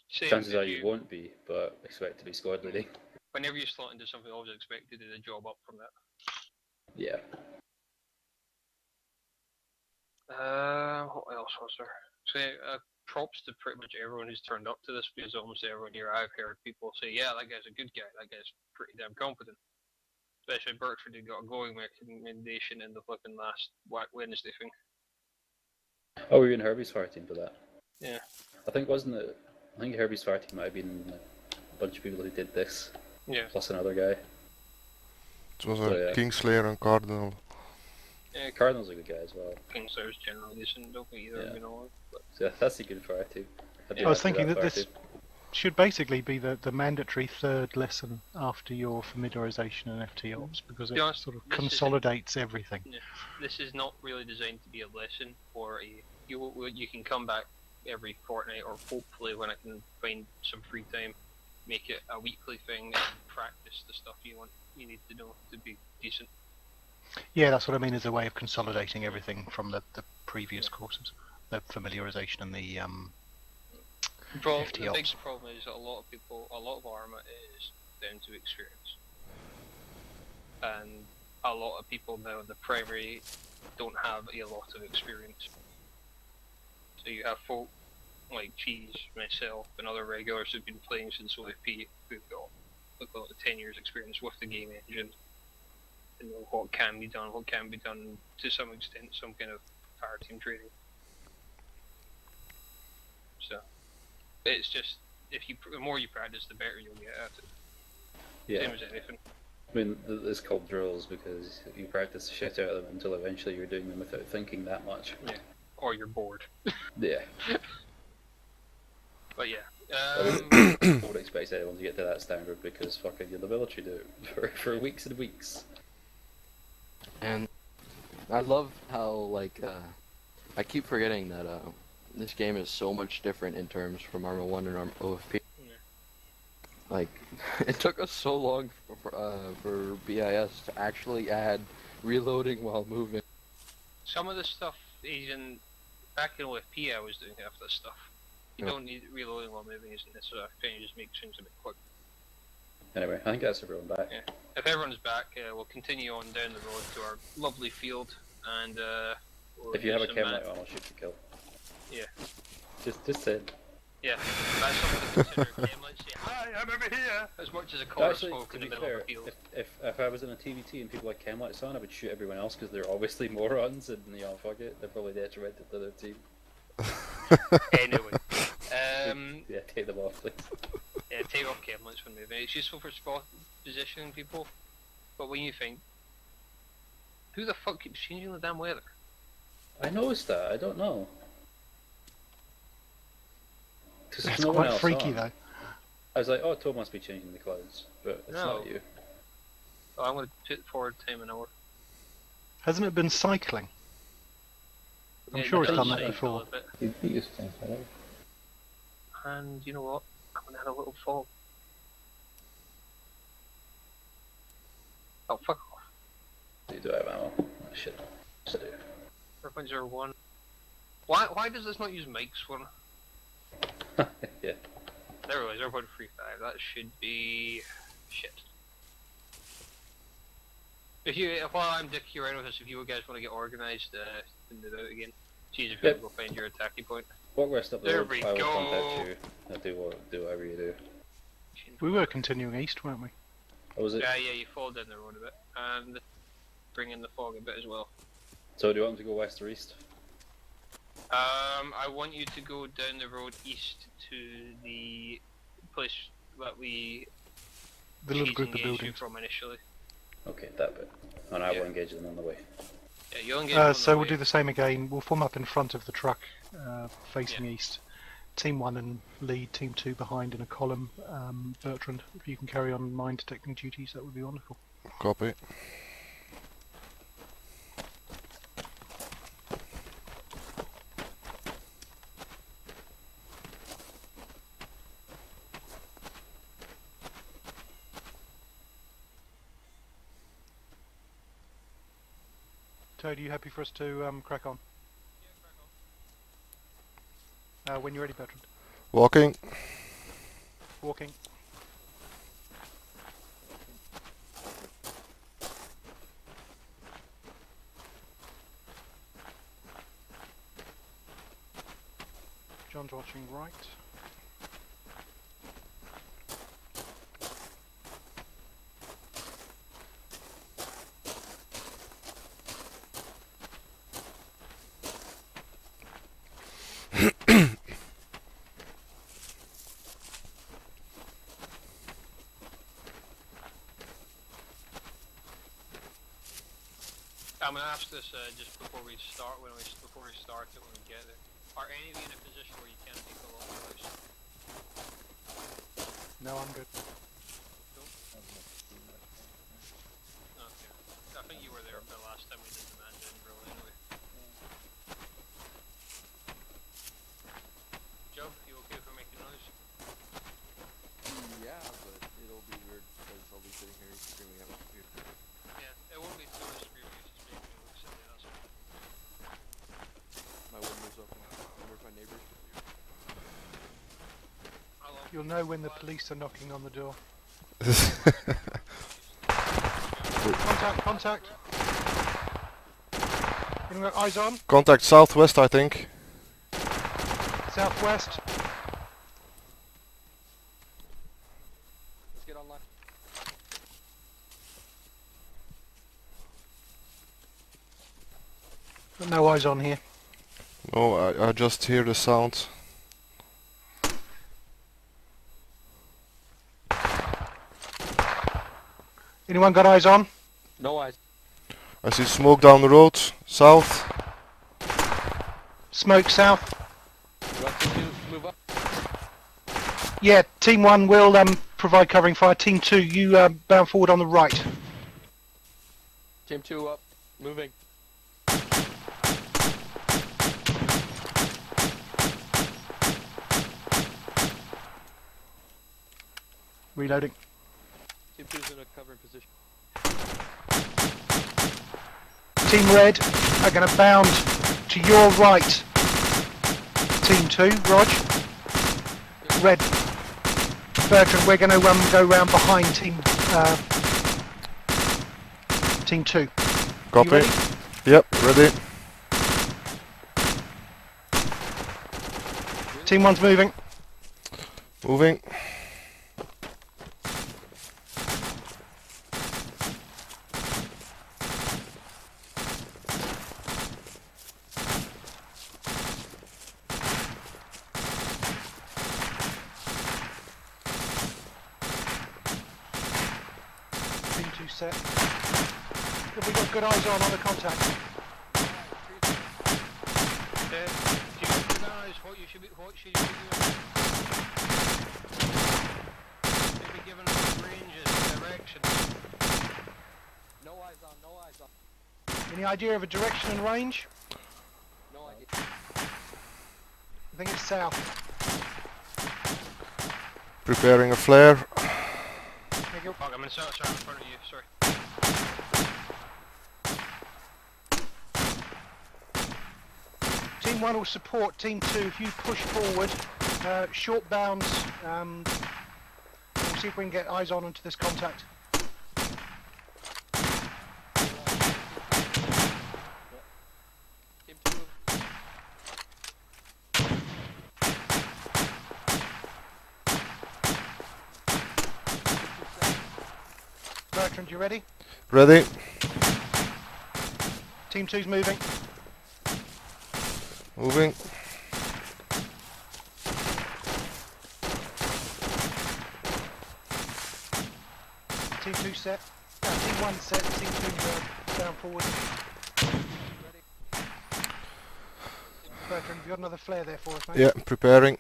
Same Chances if are you won't be, but expect to be squad leading. Whenever you slot into something, always expect to do the job up from that. Yeah. What else was there? So, props to pretty much everyone who's turned up to this, because almost everyone here I've heard people say, yeah, that guy's a good guy, that guy's pretty damn competent. Especially Bertrand, who got a glowing recommendation in the fucking last Wednesday thing. Oh, were you in Herbie's fire team for that? Yeah. I think Herbie's fire team might have been a bunch of people who did this. Yeah. Plus another guy. It was So, yeah. Kingslayer and Cardinal. Yeah, Cardinal's a good guy as well. Kingslayer's generally decent, don't think either Yeah. you know. But So that's a good fire team. I was thinking that this should basically be the mandatory third lesson after your familiarization and FT ops, because it be honest, sort of this consolidates everything. this is not really designed to be a lesson or you can come back every fortnight, or hopefully when I can find some free time, make it a weekly thing and practice the stuff you need to know to be decent. Yeah, that's what I mean, as a way of consolidating everything from the previous courses, the familiarization and the The FT big ops. problem is that a lot of Arma is down to experience, and a lot of people now in the primary don't have a lot of experience. So you have folk like Cheese, myself, and other regulars who've been playing since OFP who've got about 10 years experience with the game engine, and know what can be done, to some extent, some kind of fire team training. So it's just, the more you practice, the better you'll get at it. Yeah. Same as anything. I mean, it's called drills because you practice the shit out of them until eventually you're doing them without thinking that much. Yeah. Or you're bored. Yeah. But yeah. I would expect anyone to get to that standard because fucking the military do it for weeks and weeks. And I love how, like, I keep forgetting that this game is so much different in terms from Arma 1 and Arma OFP. Yeah. Like, it took us so long for BIS to actually add reloading while moving. Some of the stuff even back in OFP I was doing half this stuff. You Yeah. don't need reloading while moving isn't necessary. I think you just make things a bit quick. Anyway, I think that's everyone back. Yeah. If everyone's back, we'll continue on down the road to our lovely field, and we'll If you have a some chem light on, I'll shoot to kill. Yeah. Just saying. Yeah, that's something to consider. Chem lights say, "Hi, I'm over here." As much as a chorus Actually, folk to in the be middle fair, of the field. if I was in a TVT and people had chem lights on, I would shoot everyone else because they're obviously morons and fuck it, they're probably detrimental to their team. Anyway, Yeah, take them off, please. yeah, take off chem lights when moving. It's useful for spot positioning people, but when you think, who the fuck keeps changing the damn weather? I noticed that. I don't know. 'Cause there's It's no one quite else freaky on. though. I was like, oh, Tom must be changing the clouds, but it's No. not you. Oh, I'm going to put forward time an hour. Hasn't it been cycling? I'm Yeah, sure it's it done does that cycle before. a bit. You used to think that. And you know what? I'm going to have a little fog. Oh, fuck off. You do have ammo. Oh, shit. Yes, I 4.01. Why does this not use mics for? do. Yeah. There we go, 0.35. That should be shit. While I'm dicking around with this, if you guys want to get organised, and move out again, see if you Yep. go find your attacking point. Walk rest up the There road. we I will go. contact you. I'll do whatever you do. We were continuing east, weren't we? Oh, was it? Yeah, you fall down the road a bit, and bring in the fog a bit as well. So do you want them to go west or east? I want you to go down the road east to the place that we The little cheating group of engaged you buildings. from initially. Okay, that bit. And I Yeah. will engage them on the way. Yeah, you'll engage on the So we'll way. do the same again. We'll form up in front of the truck, facing east. Team 1 and lead, Team 2 behind in a column. Bertrand, if you can carry on mine detecting duties, that would be wonderful. Copy. Toad, are you happy for us to crack on? When you're ready, Bertrand. Walking. Walking. John's watching right. I'm gonna ask this just before we start. Before we start it, when we get there, are any of you in a position where you can't take a long voice? No, I'm good. Okay. I think you were there for the last time we did the Mandarin drill anyway. Joe, you okay for making noise? Yeah, but it'll be weird because I'll be sitting here screaming at my computer. Yeah, it won't be too much screaming, it's just making me look silly, that's all. My window's open. I wonder if my neighbors can hear. Hello. You'll know when the police are knocking on the door. Contact, contact! Anyone got eyes on? Contact southwest, I think. Southwest. Let's get online. Got no eyes on here. No, I just hear the sound. Anyone got eyes on? No eyes. I see smoke down the road, south. Smoke south. You want to move up? Yeah, Team 1 will provide covering fire. Team 2, you bound forward on the right. Team 2 up. Moving. Reloading. Team 2's in a covering position. Team Red, are going to bound to your right. Team 2, Rog. Red. Bertrand, we're going to go round behind Team 2. Copy. ready? Yep, ready. Team 1's moving. Moving. Team 2 set. Have we got good eyes on the contact? Do you recognise what you should be doing? Should be given ranges and directions. No eyes on, no eyes on. Any idea of a direction and range? No idea. I think it's south. Preparing a flare. There you go. Fuck, I'm in sorry, in front of you, sorry. Team 1 will support Team 2 if you push forward. Short bounds. We'll see if we can get eyes on onto this contact. Team 2 move. Bertrand, you ready? Ready. Team 2's moving. Moving. Team 2 set. Team 1 set. Team 2 down forward. Bertrand, have you got another flare there for us, mate? Yeah, preparing.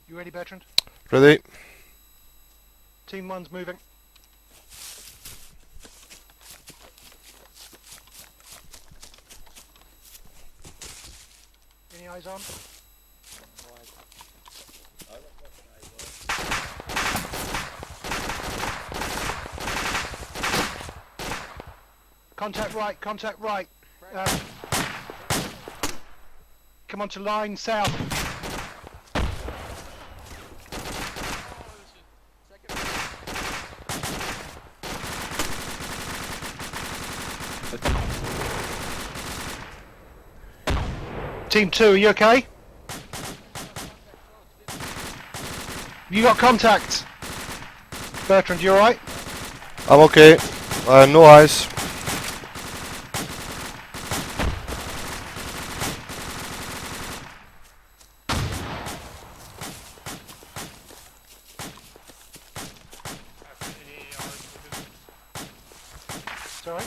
You ready, Bertrand? Ready. Team 1's moving. Any eyes on? Contact right, contact right. Come on to line south. Team 2, are you okay? You got contact? Bertrand, you alright? I'm okay. No eyes. Sorry?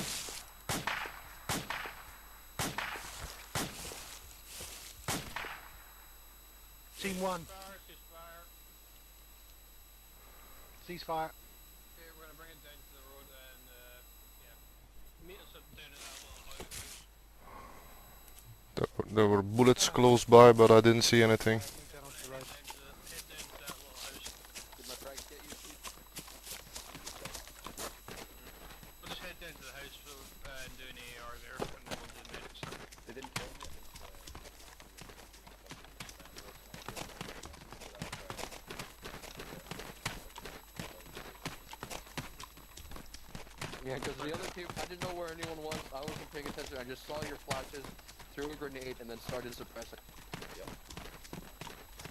Team 1, ceasefire. Okay, we're gonna bring it down to the road and, yeah. Meet us up down at that little house. There were bullets close by, but I didn't see anything. Down onto the road. Head down to that little house. Did my frags get you, Chief? We'll just head down to the house and do an AR there and then we'll do the medic stuff. They didn't kill me. Yeah, because the other team, I didn't know where anyone was. I wasn't paying attention. I just saw your flashes, threw a grenade, and then started suppressing. Yep.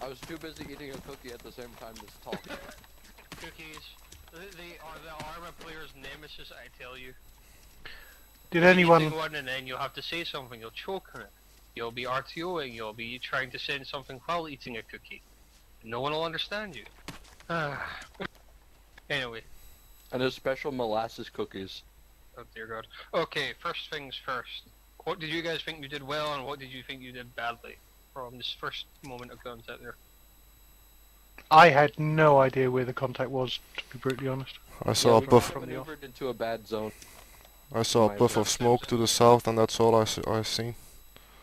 I was too busy eating a cookie at the same time as talking. Cookies. They are the armor player's nemesis, I tell you. Did You anyone... eat one and then you'll have to say something, you'll choke on it. You'll be RTOing, you'll be trying to send something while eating a cookie. No one will understand you. Anyway. And there's special molasses cookies. Oh dear god. Okay, first things first. What did you guys think you did well and what did you think you did badly? From this first moment of contact there. I had no idea where the contact was, to be brutally honest. I saw a we puff. got maneuvered into a bad zone. I saw a puff of smoke to the south, and that's all I seen.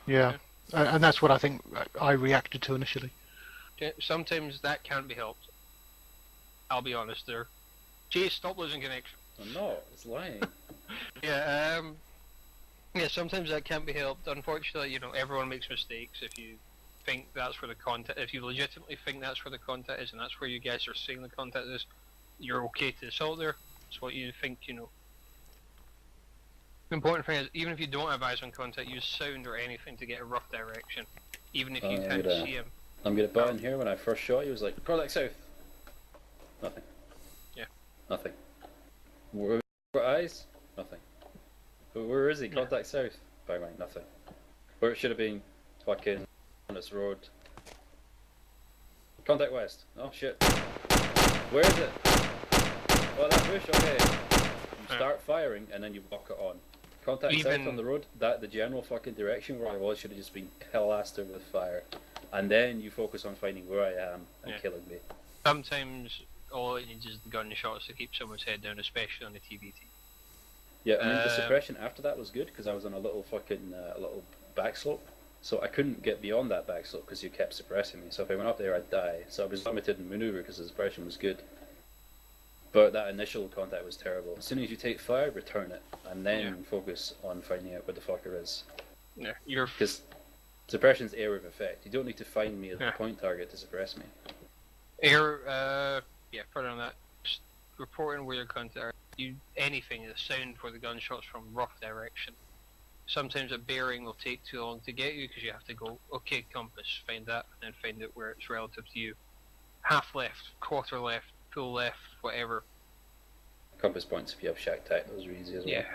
Yeah, and that's what I think I reacted to initially. Sometimes that can't be helped. I'll be honest there. Chase, stop losing connection. I'm not. It's lying. Yeah, yeah, sometimes that can't be helped. Unfortunately, you know, everyone makes mistakes. If you think that's where the content, if you legitimately think that's where the content is, and that's where you guys are saying the content is, you're okay to assault there. It's what you think, you know. The important thing is, even if you don't have eyes on contact, use sound or anything to get a rough direction. Even if you can't see him. I'm gonna butt in here. When I first shot, he was like, "Contact south." Nothing. Yeah. Nothing. Where eyes? Nothing. Where is he? Contact south. Bang bang. Nothing. Where it should have been, fucking on this road. Contact west. Oh shit. Where is it? Oh, that bush. Okay. You start firing and then you walk it on. Contact south on the road. That the general fucking direction where I was should have just been pillaster with fire, and then you focus on finding where I am and killing me. Sometimes all it needs is the gunshots to keep someone's head down, especially on the TBT. Yeah, I mean the suppression after that was good because I was on a little fucking a little back slope, so I couldn't get beyond that back slope because you kept suppressing me. So if I went up there, I'd die. So I was limited in maneuver because the suppression was good. But that initial contact was terrible. As soon as you take fire, return it, and then focus on finding out where the fucker is. Yeah, you're. Because suppression's area of effect. You don't need to find me as a point target to suppress me. Yeah, further on that, just reporting where your contact are. Anything, the sound for the gunshots from rough direction. Sometimes a bearing will take too long to get you because you have to go, okay, compass, find that, and then find it where it's relative to you. Half left, quarter left, full left, whatever. Compass points if you have shack tack, those are easy as well. Yeah.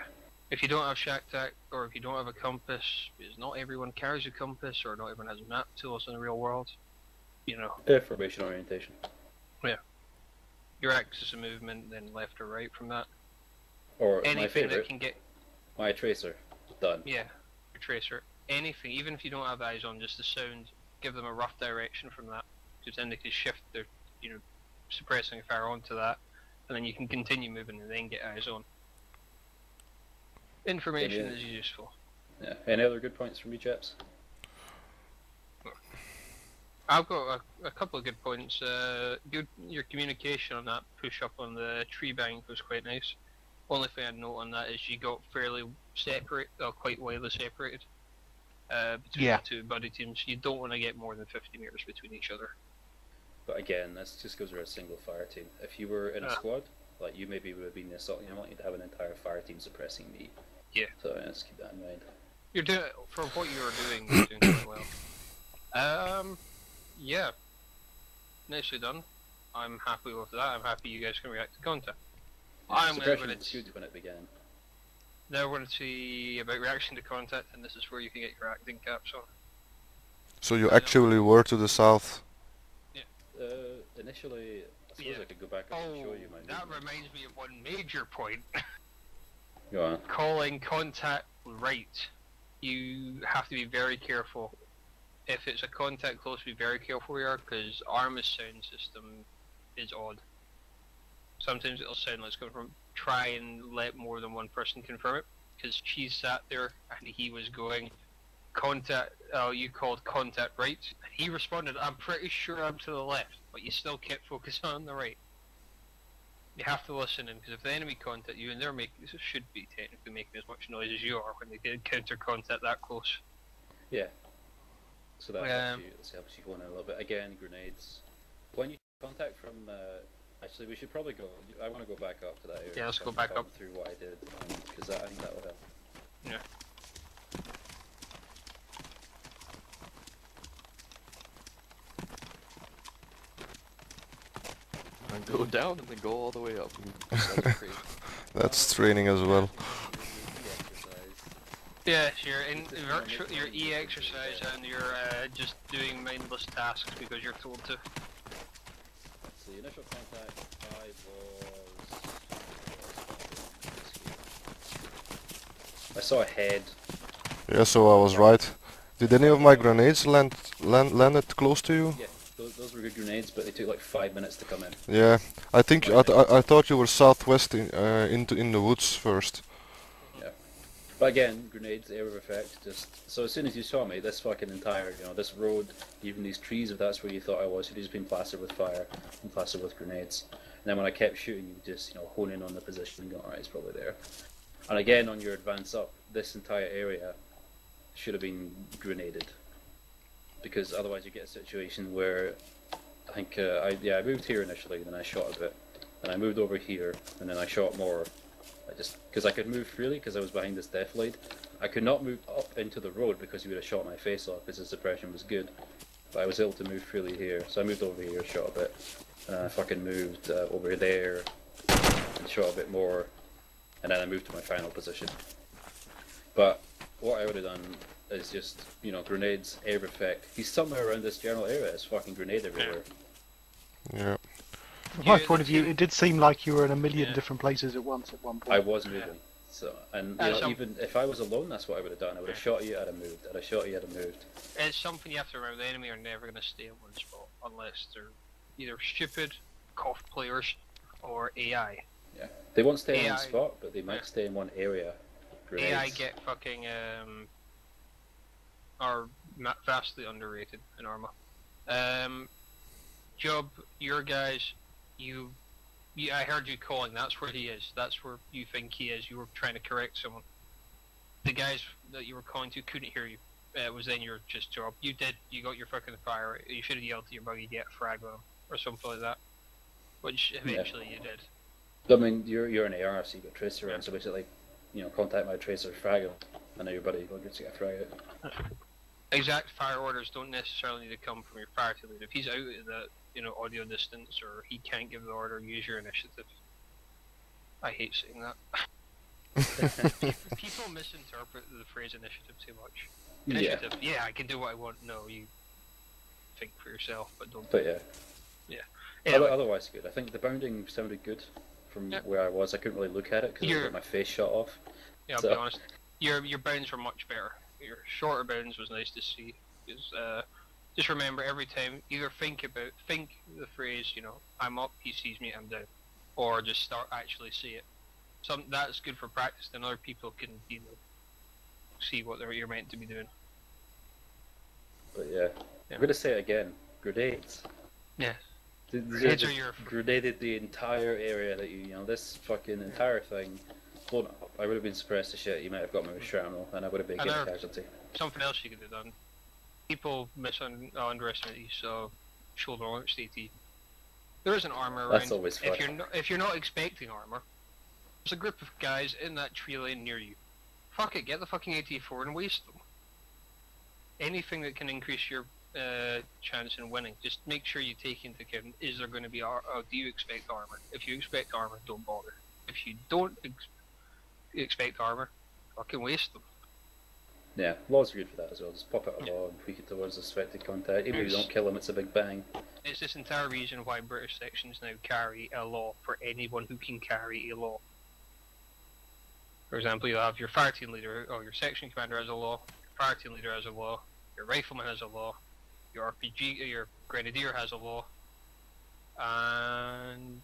If you don't have shack tack, or if you don't have a compass, because not everyone carries a compass, or not everyone has map tools in the real world, you know. Yeah, formation orientation. Yeah. Your axis of movement, then left or right from that. Or anything my favorite, that can get. My tracer. Done. Yeah, your tracer. Anything, even if you don't have eyes on, just the sound, give them a rough direction from that, because then they can shift their, you know, suppressing fire onto that, and then you can continue moving and then get eyes on. Information is useful. Yeah. Any other good points from you chaps? I've got a couple of good points. Your communication on that push up on the tree bank was quite nice. Only thing I'd note on that is you got fairly separate, quite widely separated between the two buddy teams. You don't want to get more than 50 meters between each other. But again, that's just because we're a single fire team. If you were in a squad, like you maybe would have been the assaulting, I want you to have an entire fire team suppressing me. Yeah. So let's keep that in mind. You're doing, for what you were doing, you're doing quite well. Yeah. Nicely done. I'm happy with that. I'm happy you guys can react to contact. I'm suppression was good when it began. Now we're going to see about reaction to contact, and this is where you can get your acting caps on. So you actually were to the south? Initially, I suppose I could go back up and show you my that movement. reminds me of one major point. Go on. Calling contact right. You have to be very careful. If it's a contact close, be very careful where you are, because Arma's sound system is odd. Sometimes it'll sound like it's coming from. Try and let more than one person confirm it, because she sat there and he was going, contact, you called contact right. He responded, I'm pretty sure I'm to the left, but you still kept focusing on the right. You have to listen in, because if the enemy contact you, and they're making, should be technically making as much noise as you are when they get counter contact that close. Yeah. So that helps you go in a little bit. Again, grenades. When you contact from, actually we should probably go, I want to go back up to that area. Yeah, let's go back up. Through what I did, because I think that would help. Yeah. And go down and then go all the way up. That's crazy. That's training as well. Yeah, you're in virtual, your E exercise, and you're just doing mindless tasks because you're told to. So the initial contact I was... I saw a head. Yeah, so I was right. Did any of my grenades landed close to you? Yeah, those were good grenades, but they took like 5 minutes to come in. Yeah, I think I thought you were southwest in the woods first. Yeah, but again, grenades, area of effect. Just so as soon as you saw me, this fucking entire, this road, even these trees, if that's where you thought I was, you'd just been plastered with fire and plastered with grenades. And then when I kept shooting, you just hone in on the position and go, alright, it's probably there. And again, on your advance up, this entire area should have been grenaded, because otherwise you get a situation where I think I moved here initially, then I shot a bit, then I moved over here, and then I shot more. Because I could move freely because I was behind this death light. I could not move up into the road because he would have shot my face off because the suppression was good. But I was able to move freely here, so I moved over here, shot a bit, and then I fucking moved over there and shot a bit more, and then I moved to my final position. But what I would have done is just, grenades, air effect. He's somewhere around this general area. There's fucking grenade everywhere. Yeah. From my point of view, it did seem like you were in a million Yeah. different places at once at one point. I was moving. So, and So- even if I was alone, that's what I would have done. I would have shot you, I'd have moved. I'd have shot you, I'd have moved. It's something you have to remember. The enemy are never going to stay in one spot unless they're either stupid, cough players, or AI. Yeah. They won't stay in AI one spot, but they might yeah. stay in one area. Grenades. AI get fucking are vastly underrated in Arma. Job, your guys, I heard you calling. That's where he is. That's where you think he is. You were trying to correct someone. The guys that you were calling to couldn't hear you. It was then your just job. You got your fucking fire. You should have yelled to your buggy, get a frag on him or something like that. Which eventually you did. I mean, you're an AR, so you got tracer around. So basically, contact my tracer, frag him, and then your buddy will get to get a frag out. Exact fire orders don't necessarily need to come from your fire team leader. If he's out of the audio distance or he can't give the order, use your initiative. I hate saying that. People misinterpret the phrase initiative too much. Initiative, yeah, I can do what I want. No, you think for yourself, but don't. But yeah. Anyway, Otherwise, good. I think the bounding sounded good from where I was. I couldn't really look at it because I got my face shot off. yeah, I'll be honest. Your bounds were much better. Your shorter bounds was nice to see. Just remember every time, either think the phrase, I'm up, he sees me, I'm down, or just start actually see it. That's good for practice. Then other people can see what you're meant to be doing. But yeah, I'm gonna say it again. Grenades. Yeah. Grenades are your grenaded the entire area that this fucking entire thing. Blown up. I would have been suppressed to shit. You might have got me with shrapnel, and I would have been a casualty. something else you could have done. People underestimate these shoulder launch AT. There isn't armor around. That's always fun. If you're not expecting armor, there's a group of guys in that tree lane near you. Fuck it, get the fucking AT4 and waste them. Anything that can increase your chance in winning, just make sure you take into account, is there going to be do you expect armor? If you expect armor, don't bother. If you don't expect armor, fucking waste them. Yeah, laws are good for that as well. Just pop out a law and tweak it towards the suspected contact. Even if you don't kill him, it's a big bang. It's this entire reason why British sections now carry a law for anyone who can carry a law. For example, you have your fire team leader, or your section commander has a law, your fire team leader has a law, your rifleman has a law, your your grenadier has a law, and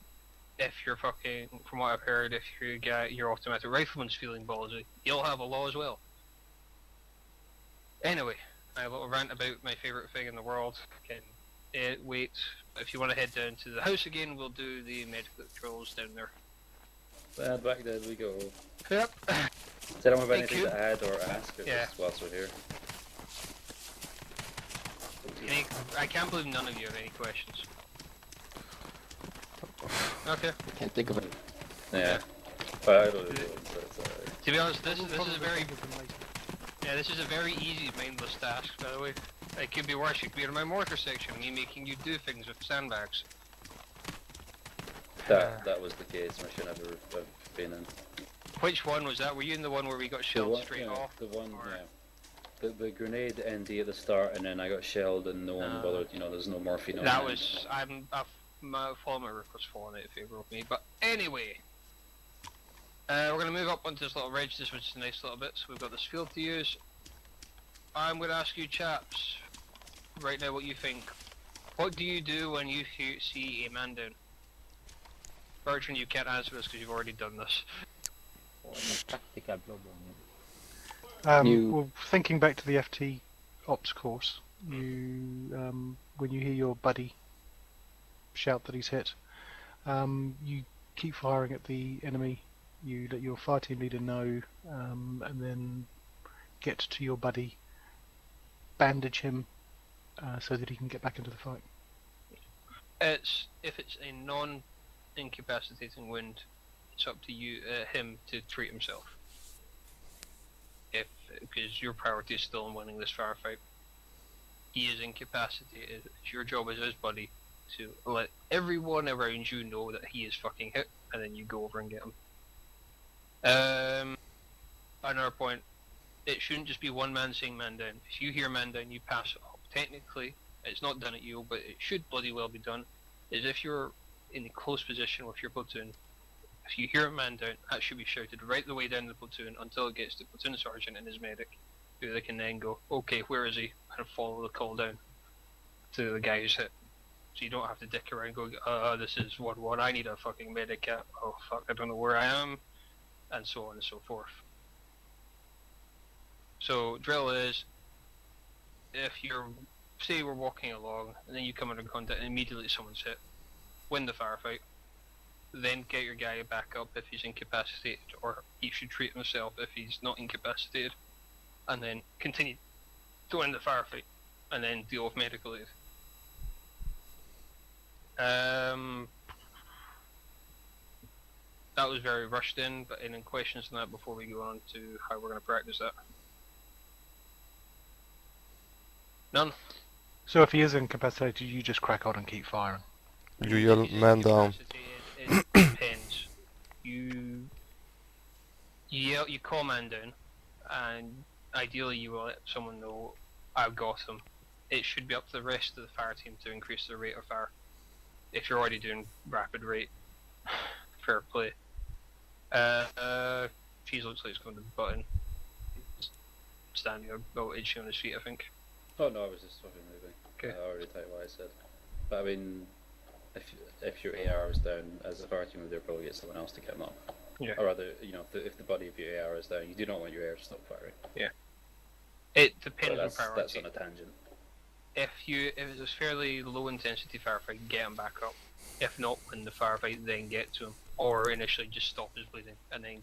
if you're fucking, from what I've heard, if you get your automatic rifleman's feeling ballsy, you'll have a law as well. Anyway, I have a little rant about my favourite thing in the world. Wait, if you want to head down to the house again, we'll do the medical drills down there. And back there we go. Yep. Does anyone have anything you. to add or ask? Or Yeah. just whilst we're here? I can't believe none of you have any questions. Okay. I can't think of it. Yeah. But I don't know, but it's alright. To be honest, this We'll is probably a very think of them later. this is a very easy mindless task, by the way. It could be worse. You could be in my mortar section, me making you do things with sandbags. That was the case. I should never have been in. Which one was that? Were you in the one where we got shelled straight off? The one, or- yeah. The grenade ND at the start, and then I got shelled, and no one bothered. There's no morphine on That it. was my rook was falling out of favour of me. But anyway, we're gonna move up onto this little ridge. This was a nice little bit. So we've got this field to use. I'm gonna ask you chaps right now what you think. What do you do when you see a man down? Bertrand, you can't answer this because you've already done this. Well, thinking back to the FT ops course, you when you hear your buddy shout that he's hit, You keep firing at the enemy. You let your fire team leader know, and then get to your buddy, bandage him so that he can get back into the fight. If it's a non-incapacitating wound, it's up to you, him, to treat himself. Because your priority is still on winning this firefight. He is incapacitated. It's your job as his buddy to let everyone around you know that he is fucking hit, and then you go over and get him. Another point, it shouldn't just be one man saying man down. If you hear man down, you pass it up. Technically, it's not done at you, but it should bloody well be done. Is if you're in a close position with your platoon, if you hear a man down, that should be shouted right the way down the platoon until it gets to platoon sergeant and his medic, who they can then go, okay, where is he? And follow the call down to the guy who's hit. So you don't have to dick around going, this is 1-1, I need a fucking medic at, oh fuck, I don't know where I am, and so on and so forth. So, drill is, if you're, say we're walking along, and then you come into contact and immediately someone's hit, win the firefight, then get your guy back up if he's incapacitated, or he should treat himself if he's not incapacitated, and then continue to win the firefight, and then deal with medical aid. That was very rushed in, but any questions on that before we go on to how we're going to practice that? None? So if he is incapacitated, you just crack on and keep firing. You yell If he's man down. incapacitated, it depends. You yell, you call man down, and ideally you will let someone know I've got him. It should be up to the rest of the fire team to increase the rate of fire. If you're already doing rapid rate, fair play. Cheese looks like it's going to the button. He's standing about itchy on his feet, I think. Oh no, I was just fucking moving. Okay. I already typed what I said. But I mean, if your AR is down, as a fire team leader, probably get someone else to get them up. Yeah. Or rather, you know, if the body of your AR is down, you do not want your AR to stop firing. It But depends on that's priority. on a tangent. If it's a fairly low intensity firefight, get him back up. If not, win the firefight, then get to him. Or initially just stop his bleeding and then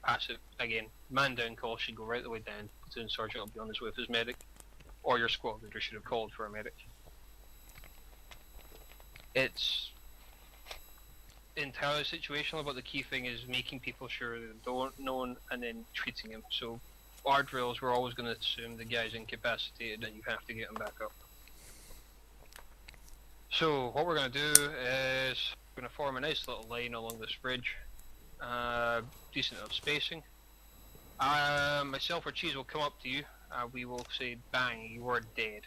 pass it again. Man down call should go right the way down. Platoon sergeant will be on his way with his medic. Or your squad leader should have called for a medic. It's entirely situational, but the key thing is making people sure they're known and then treating him. So our drills, we're always going to assume the guy's incapacitated and you have to get him back up. So what we're going to do is we're going to form a nice little line along this bridge. Decent enough spacing. Myself or Cheese will come up to you. We will say, bang, you are dead.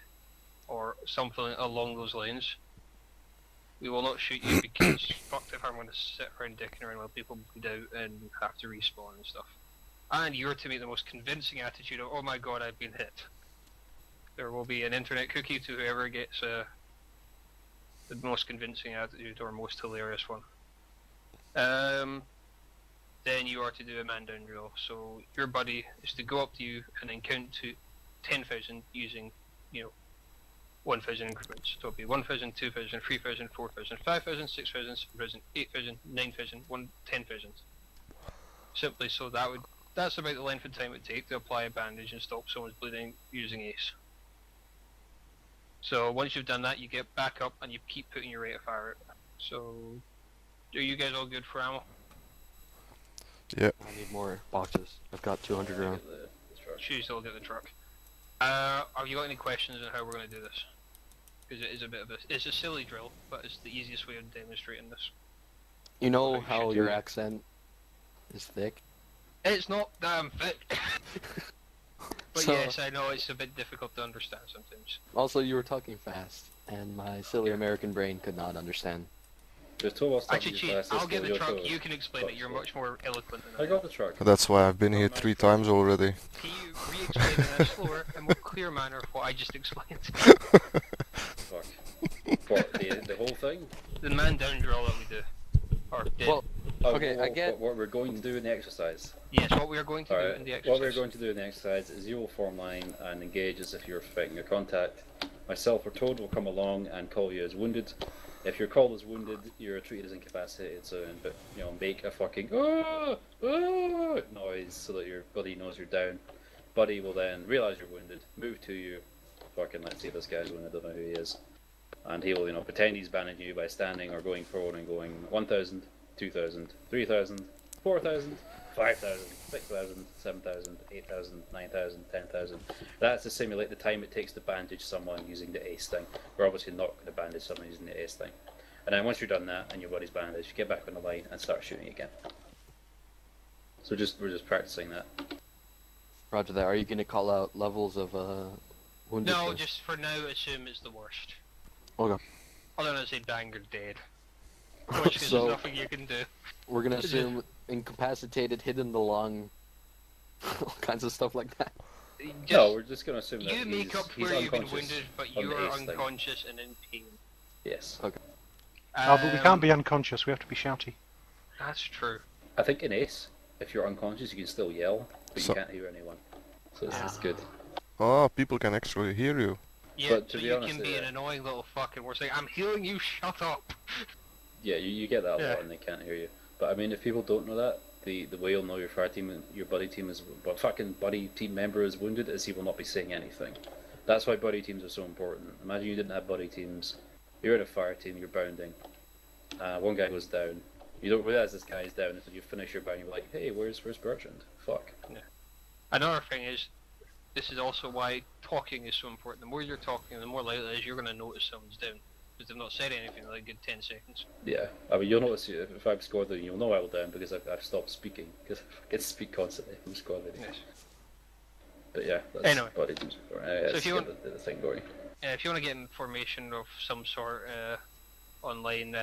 Or something along those lines. We will not shoot you because fucked if I'm going to sit around dicking around while people bleed out and have to respawn and stuff. And you're to make the most convincing attitude of, oh my god, I've been hit. There will be an internet cookie to whoever gets the most convincing attitude or most hilarious one. Then you are to do a man down drill. So your buddy is to go up to you and then count to 10,000 using, 1,000 increments. So it'll be 1,000, 2,000, 3,000, 4,000, 5,000, 6,000, 7,000, 8,000, 9,000, 10,000. Simply so that's about the length of time it would take to apply a bandage and stop someone's bleeding using ACE. So once you've done that, you get back up and you keep putting your rate of fire out. So, are you guys all good for ammo? Yeah. I need more boxes. I've got 200 rounds. The truck. Choose to get the truck. Have you got any questions on how we're going to do this? Because it is it's a silly drill, but it's the easiest way of demonstrating this. You know Well, you how should your do it. accent is thick? It's not damn thick. But So- yes, I know it's a bit difficult to understand sometimes. Also, you were talking fast, and my silly American brain could not understand. There's two of us Actually, Chief, I'll get the truck, you can explain it, you're Fuck, much more eloquent I than I got am. the truck. That's why I've been here 3 times already. Can you re-explain in a slower and more clear manner what I just explained? Fuck. What, the whole thing? The man down drill that we do. Or did. Well, Oh, Okay, I get- what we're going to do in the exercise. Yes, what we are going to do Alright, in the what exercise. we're going to do in the exercise is you will form line and engage as if you're fighting a contact. Myself or Toad will come along and call you as wounded. If you're called as wounded, you're treated as incapacitated. So, but make a fucking noise so that your buddy knows you're down. Buddy will then realize you're wounded, move to you. Fucking let's see if this guy's wounded. I don't know who he is. And he will, pretend he's bandaging you by standing or going forward and going 1,000, 2,000, 3,000, 4,000, 5,000, 6,000, 7,000, 8,000, 9,000, 10,000. That's to simulate the time it takes to bandage someone using the ace thing. We're obviously not going to bandage someone using the ace thing. And then once you're done that and your body's bandaged, get back on the line and start shooting again. So we're just practicing that. Roger that. Are you going to call out levels of wounded? No, first? just for now, assume it's the worst. Okay. Other than say dying or dead. Which is So- nothing you can do. We're going to assume incapacitated, hit in the lung, all kinds of stuff like that. No, we're just going to assume that You make he's up where you've been unconscious wounded, but on the you're ace thing. unconscious and in pain. Yes. Oh, but we Um, can't be unconscious. We have to be shouty. That's true. I think in ace, if you're unconscious, you can still yell, but So- you can't hear anyone. So it's good. Oh, people can actually hear you. Yeah, But so to be you honest, can be an annoying little fuck and we're saying, I'm healing you, shut up! Yeah, you get that a Yeah. lot and they can't hear you. But I mean, if people don't know that, the way you'll know your fire team, your buddy team is, well, fucking buddy team member is wounded is he will not be saying anything. That's why buddy teams are so important. Imagine you didn't have buddy teams. You're in a fire team, you're bounding. One guy goes down. You don't realize this guy is down until you finish your bound. You're like, hey, where's Bertrand? Fuck. Another thing is, this is also why talking is so important. The more you're talking, the more likely it is you're going to notice someone's down. Because they've not said anything in like a good 10 seconds. Yeah, I mean, you'll notice if I'm squad leading, you'll know I will down because I've stopped speaking because I can speak constantly from squad leading. Yes. But yeah, that's Anyway. buddy teams. Right, So let's if you get want- the thing going. If you want to get information of some sort online,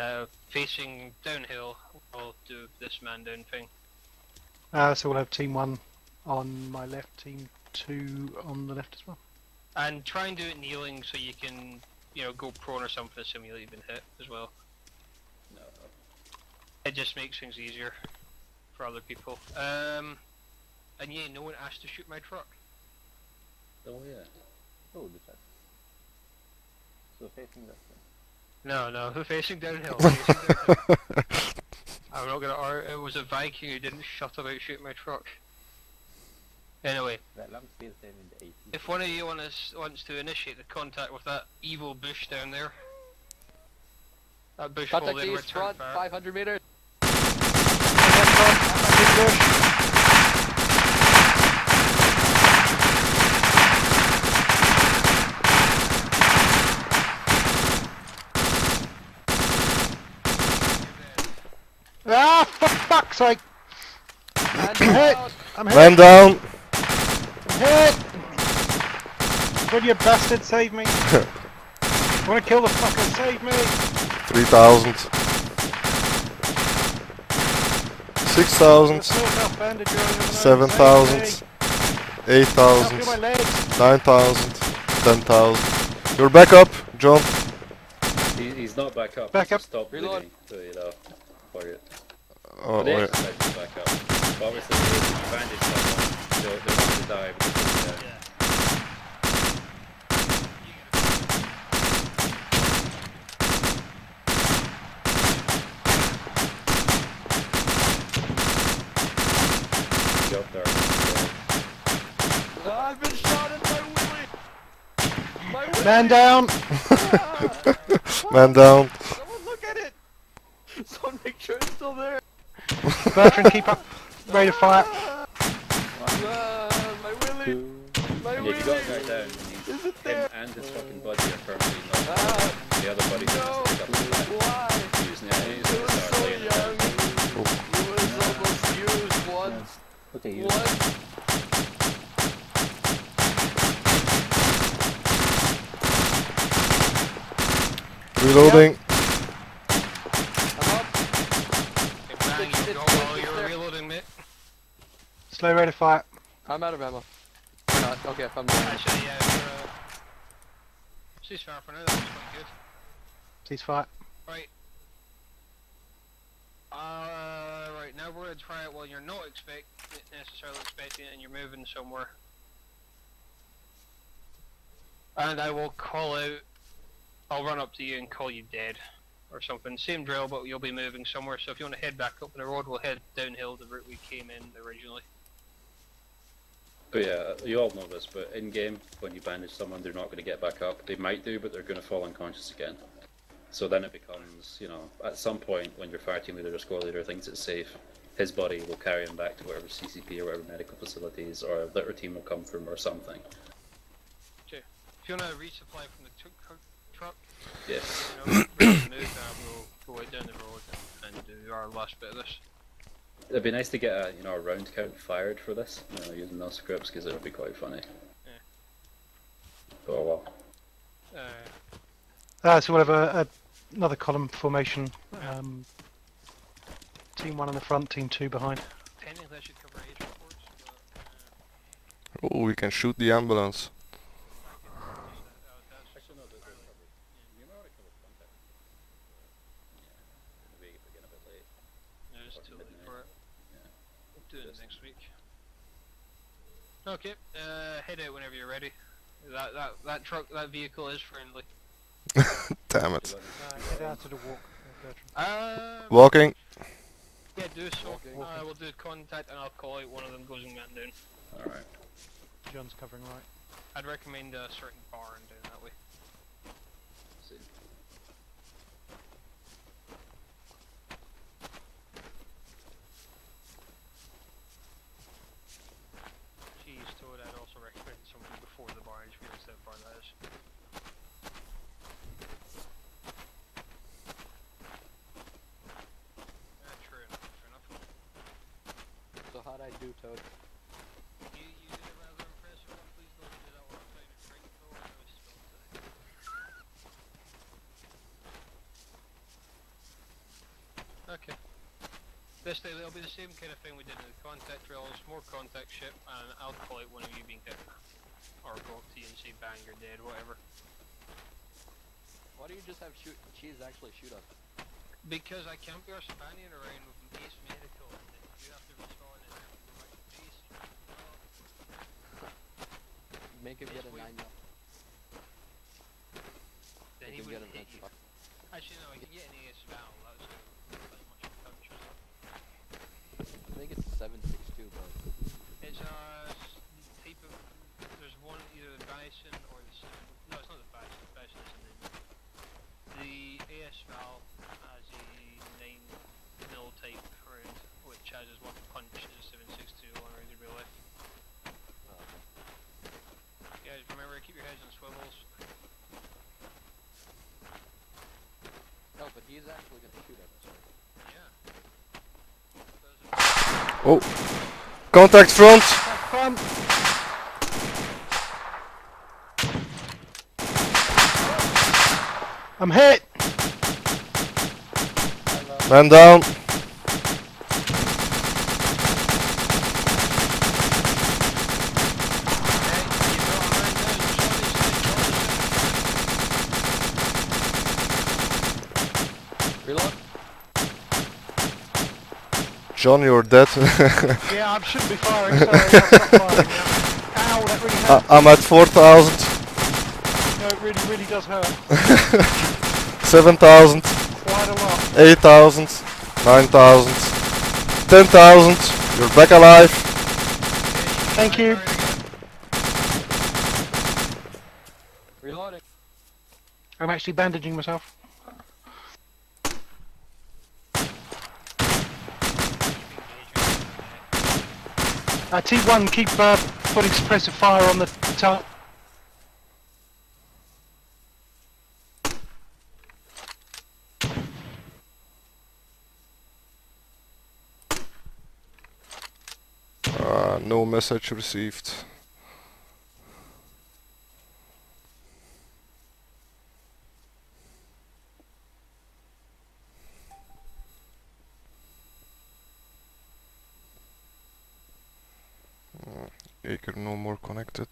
facing downhill, we'll do this man down thing. So we'll have team 1 on my left, team 2 on the left as well. And try and do it kneeling so you can, go prone or something to simulate you've been hit as well. No. It just makes things easier for other people. And yeah, no one asked to shoot my truck. Oh yeah. Oh, the chat. So facing that way. No, facing downhill. Facing downhill. I'm not gonna argue. It was a Viking who didn't shut about shooting my truck. Anyway, Well, I'm still saving the 80. if one of you wants to initiate the contact with that evil bush down there, that bush will Contact then east, return front, fire. 500 meters. Ah, for fuck's sake! And hit! out. I'm hit! Man down! I'm hit! Will you bastard save me? Wanna kill the fucker, save me! 3,000. 6,000. 7,000. 8,000. Feel my legs! 9,000. 10,000. You're back up, John. He's not back up. Back he's up. just stopped Reload. bleeding, so fuck it. Oh, But the wait. exercise is back up. But obviously, if you bandage someone, they'll have to die because they're down. Go up there. I've been shot at my willy. My willy. Man down! Man down. Someone look at it. Someone make sure it's still there. Bertrand, keep up. Rate of fire. My willy. My And willy. if you got a guy down, Is it him there? and his fucking buddy are permanently knocked Ah. out. The other buddy No. has to pick up the slack. Why? Using it, It using was it, start so laying it young. down. It was almost used once. Okay, you. Once. Reloading. I'm up. Okay, bang, It's- you go it's- while it's you're there. reloading, mate. Slow rate of fire. I'm out of ammo. Not. Okay, if I'm done. Actually, yeah, ceasefire for now, that was quite good. Ceasefire. Right. Right, now we're gonna try it while you're not necessarily expecting it and you're moving somewhere. And I will call out, I'll run up to you and call you dead. or something. Same drill, but you'll be moving somewhere. So if you want to head back up the road, we'll head downhill the route we came in originally. But yeah, you all know this, but in game, when you bandage someone, they're not going to get back up. They might do, but they're going to fall unconscious again. So then it becomes, you know, at some point when your fire team leader or squad leader thinks it's safe, his body will carry him back to whatever CCP or whatever medical facilities, or a litter team will come from, or something. Okay. If you want to resupply from the truck, Yes. you know, ready to move, we'll go out down the road and do our last bit of this. It'd be nice to get a, you know, a round count fired for this, using those scripts, because it would be quite funny. Yeah. But oh well. So we'll have another column formation. Team 1 in the front, Team 2 behind. Technically, I should cover age reports, but Oh, we can shoot the ambulance. Actually, no, they're covered. You know how to cover contact. Yeah, we begin a bit late. it's too late midnight. for it. Yeah. We'll do it next week. Okay, head out whenever you're ready. That truck, that vehicle is friendly. Damn it. Head out to the walk, Bertram. Walking. Yeah, do so. Walking. We'll do contact and I'll call out one of them goes and man down. Alright. John's covering right. I'd recommend a certain barn down that way. See. Cheese toad, I'd also recommend something before the barn, if you know how far that is. True enough. So how'd I do, Toad? You did a rather impressive one, please don't do that one outside your drink though, I know it's spilled today. Okay. This day it'll be the same kind of thing we did in the contact drills, more contact ship, and I'll call out one of you being hit. Or go up to you and say bang, you're dead, whatever. Why do you just have cheese actually shoot us? Because I can't be our Spaniard around with an ace medical, and then you have to respawn and then go back to base. Make him get a Wait. 9 up. Then Make he him get wouldn't a hit you. 9 up. Actually no, I can get an ace val, that's much of a touch. I think it's 762, but It's type of, there's one, either the bison or the cinnamon. No, it's not the bison. The bison is in the AS Val has a 9mm type round, which has as one punch as a 762 one round in real life. Guys, remember keep your heads on swivels. no, but he's actually gonna shoot at us. Yeah. Oh. Contact front. Front! I'm hit! Man down. Reload? John, you're dead. Yeah, I shouldn't be firing, sorry, I've stopped firing now. Ow, that really hurt. I'm at 4,000, No, it really does hurt. 7,000, Quite a lot. 8,000, 9,000, 10,000. You're back alive. Thank you. Reloading. I'm actually bandaging myself. T1, keep putting suppressive fire on the top. No message received. Acre no more connected.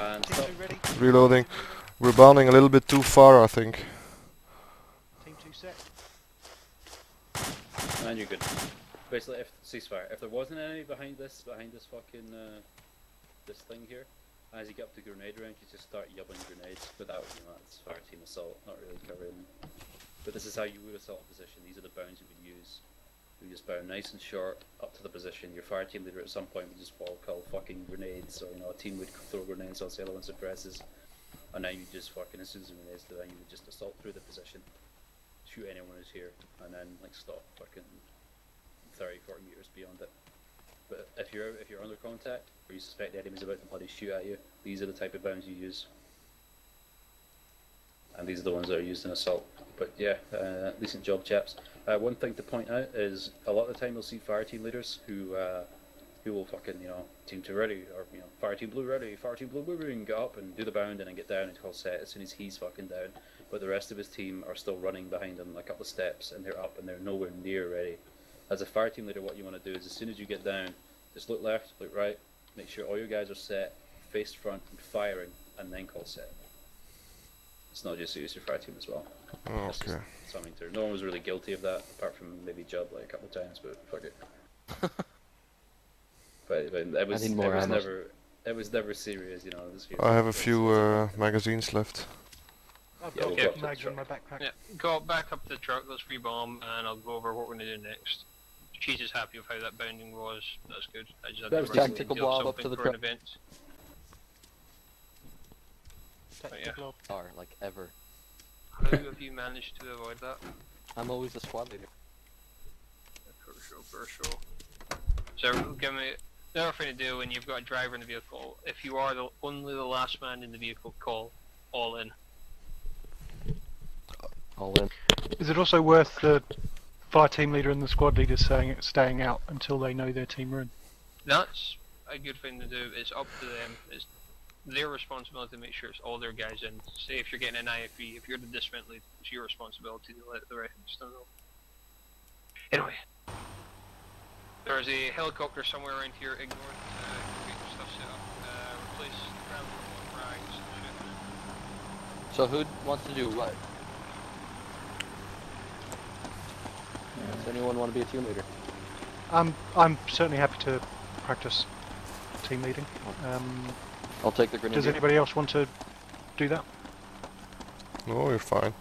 And Team stop. 2 ready? Reloading. We're bounding a little bit too far, I think. Team 2 set. And you're good. Basically, if ceasefire. If there was an enemy behind this fucking this thing here, as you get up to grenade range, you just start yubbing grenades without, that's fire team assault, not really covering. But this is how you would assault a position. These are the bounds you would use. You just bound nice and short up to the position. Your fire team leader at some point would just call fucking grenades, or a team would throw grenades whilst the other one suppresses, and then you just fucking, as soon as the grenades do, then you would just assault through the position, shoot anyone who's here, and then stop fucking 30-40 meters beyond it. But if you're under contact, or you suspect the enemy's about to bloody shoot at you, these are the type of bounds you use. And these are the ones that are used in assault. But yeah, decent job, chaps. One thing to point out is a lot of the time you'll see fire team leaders who will fucking, team 2 ready, or fire team blue ready, fire team blue moving, get up and do the bound and then get down and call set as soon as he's fucking down. But the rest of his team are still running behind him a couple of steps, and they're up and they're nowhere near ready. As a fire team leader, what you want to do is as soon as you get down, just look left, look right, make sure all your guys are set, face front and firing, and then call set. It's not just use your fire team as well. That's Okay. just something to. No one was really guilty of that, apart from maybe Judd a couple of times, but fuck it. but it was, I need more ammo. it was never serious, I have a few magazines left. I've Yeah, got we'll a go yeah, up to the mags in my truck. backpack. Yeah, go back up to the truck, let's rebomb, and I'll go over what we're going to do next. Cheese is happy with how that bounding was, that's good. I just had That to was run tactical into blob up something to the for an truck. event. Tactical blob. Are, like, ever. How have you managed to avoid that? I'm always a squad leader. For sure. So, give me another thing to do when you've got a driver in the vehicle. If you are only the last man in the vehicle, call all in. All in. Is it also worth the fire team leader and the squad leader staying out until they know their team are in? That's a good thing to do. It's up to them. It's their responsibility to make sure it's all their guys in. Say if you're getting an IFE, if you're the dismount lead, it's your responsibility to let the rest know. Anyway, there's a helicopter somewhere around here. Ignore it. Get your stuff set up. Replace ground frags. So who wants to do what? Does anyone want to be a team leader? I'm certainly happy to practice team leading. I'll take the grenade. Does anybody else want to do that? No, you're fine.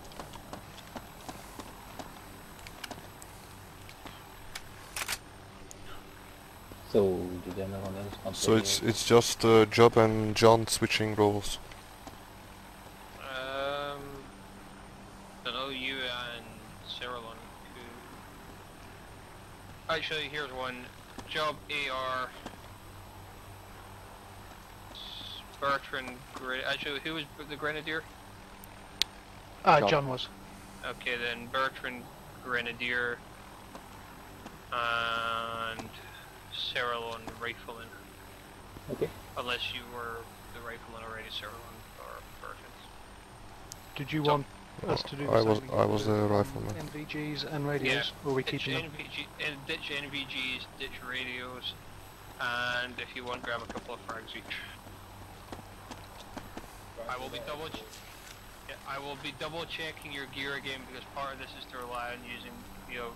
So, did anyone else want So to... it's just Job and John switching roles. I know you and Cerilon could... Actually, here's one. Job AR... Bertrand... Actually, who was the Grenadier? John was. Okay, then Bertrand Grenadier... And... Cerilon Rifleman. Okay. Unless you were the Rifleman already, Cerilon or Bertrand. Did you want us to do the I same was thing I was with, the rifleman. NVGs and radios, or are we Ditch keeping them? ditch NVGs, ditch radios, and if you want, grab a couple of frags each. I will be double checking your gear again because part of this is to rely on using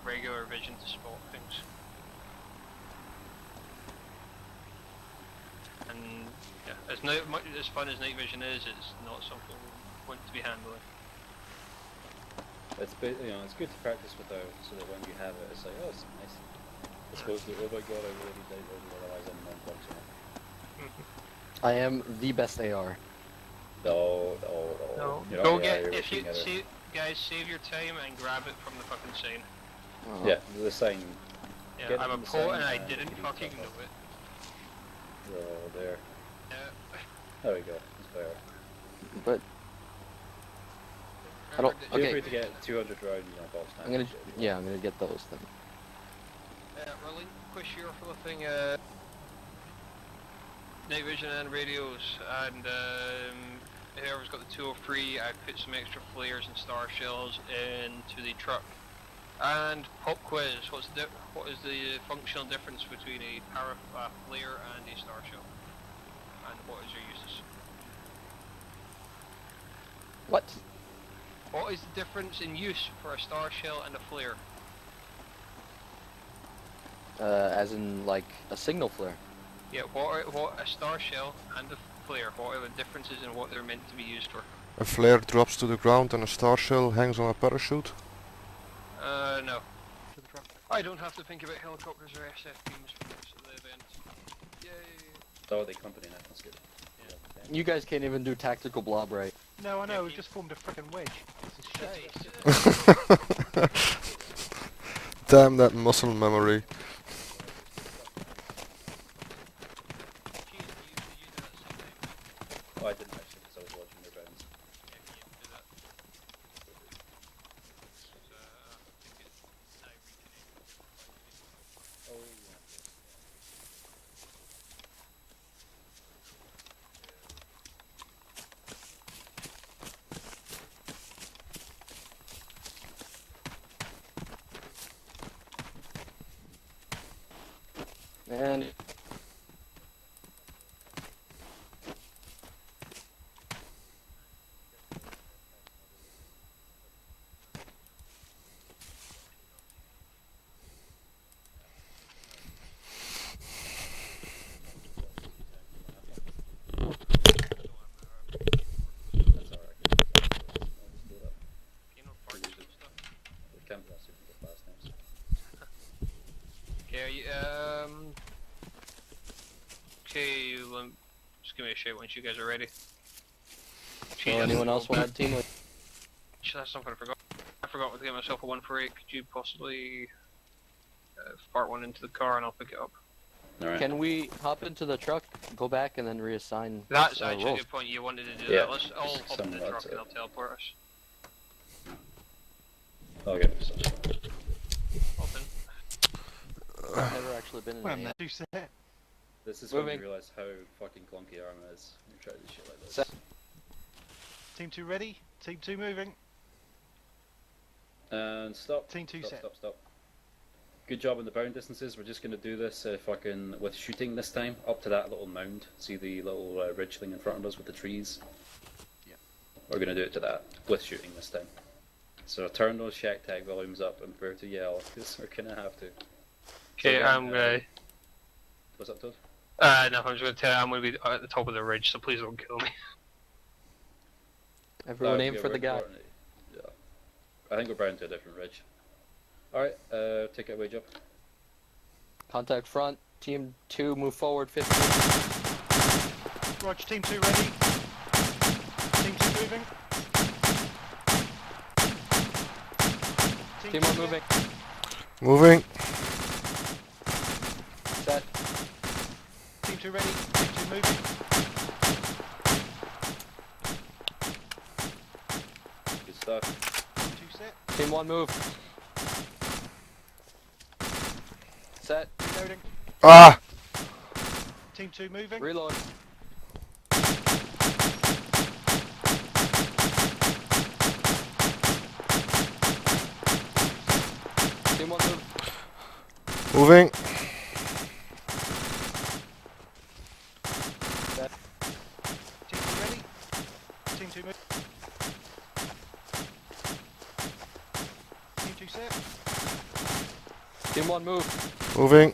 regular vision to spot things. And yeah, as fun as night vision is, it's not something we want to be handling. It's it's good to practice without, so that when you have it, it's like, oh, it's nice. As opposed to, oh my god, I really died, otherwise I'm non-functional. I am the best AR. No. You're Go not get you're if you looking at it. guys save your time and grab it from the fucking sign. Oh. Yeah, the sign. Yeah, Get I'm a from the pro sign and I and didn't you can fucking tap know it. it. Oh, there. Yeah. There we go. That's better. But I don't. Feel Okay. free to get 200 round, box I'm gonna. Yeah, I'm gonna get those then. Relinquish your for the thing. Night vision and radios, and whoever's got the 203, I put some extra flares and star shells into the truck. And pop quiz. What is the functional difference between a flare and a star shell? And what is your uses? What? What is the difference in use for a star shell and a flare? As in, like, a signal flare. Yeah, what a star shell and a flare, what are the differences in what they're meant to be used for? A flare drops to the ground and a star shell hangs on a parachute. No. To the truck. I don't have to think about helicopters or SF beams for most of the event. Yay! Oh, they company now. That's good. You guys can't even do tactical blob right. No, I know. Yeah, We've you- just formed a frickin' wedge. This is shit. Damn that muscle memory. Oh, I didn't actually because I was watching their rounds. Oh, yeah. And That's alright. I'll just do that. You know, parts and stuff. We can't be that super fast now. So. Okay, okay, just give me a shout once you guys are ready. so anyone else want to team with? That's something I forgot. I forgot to get myself a 148. Could you possibly fart one into the car and I'll pick it up? Alright. Can we hop into the truck, go back, and then reassign? That's actually a roles? good point. You wanted to do Yeah, that. Let's all hop in the somewhat, truck and I'll teleport us. Okay. Hop in. I've never actually been in Well, a no, you set. This is when Moving. you realise how fucking clunky armor is when you try to do shit like this. Set. Team 2 ready? Team 2 moving. And stop. Team 2 Stop, set. stop, stop. Good job on the bound distances. We're just going to do this fucking with shooting this time up to that little mound. See the little ridge thing in front of us with the trees? Yeah. We're going to do it to that with shooting this time. So turn those shack tag volumes up and prepare to yell because we're going to have to. Okay, So, I'm gonna. What's up, Toad? No, I'm just gonna tell you, I'm gonna be at the top of the ridge, so please don't kill me. Everyone aim yeah, for the guy. Yeah. I think we're bound to a different ridge. Alright, take it away, Job. Contact front. Team 2, move forward 15. Roger, Team 2 ready. Team 2 moving. Team 1 set. moving. Moving. Set. Team 2 ready. Team 2 moving. Good stuff. Team 2 set. Team 1 move. Set. Reloading. Ah! Team 2 moving. Reload. Team 1 move. Moving. Set. Team 2 ready. Team 2 move. Team 2 set. Team 1 move. Moving.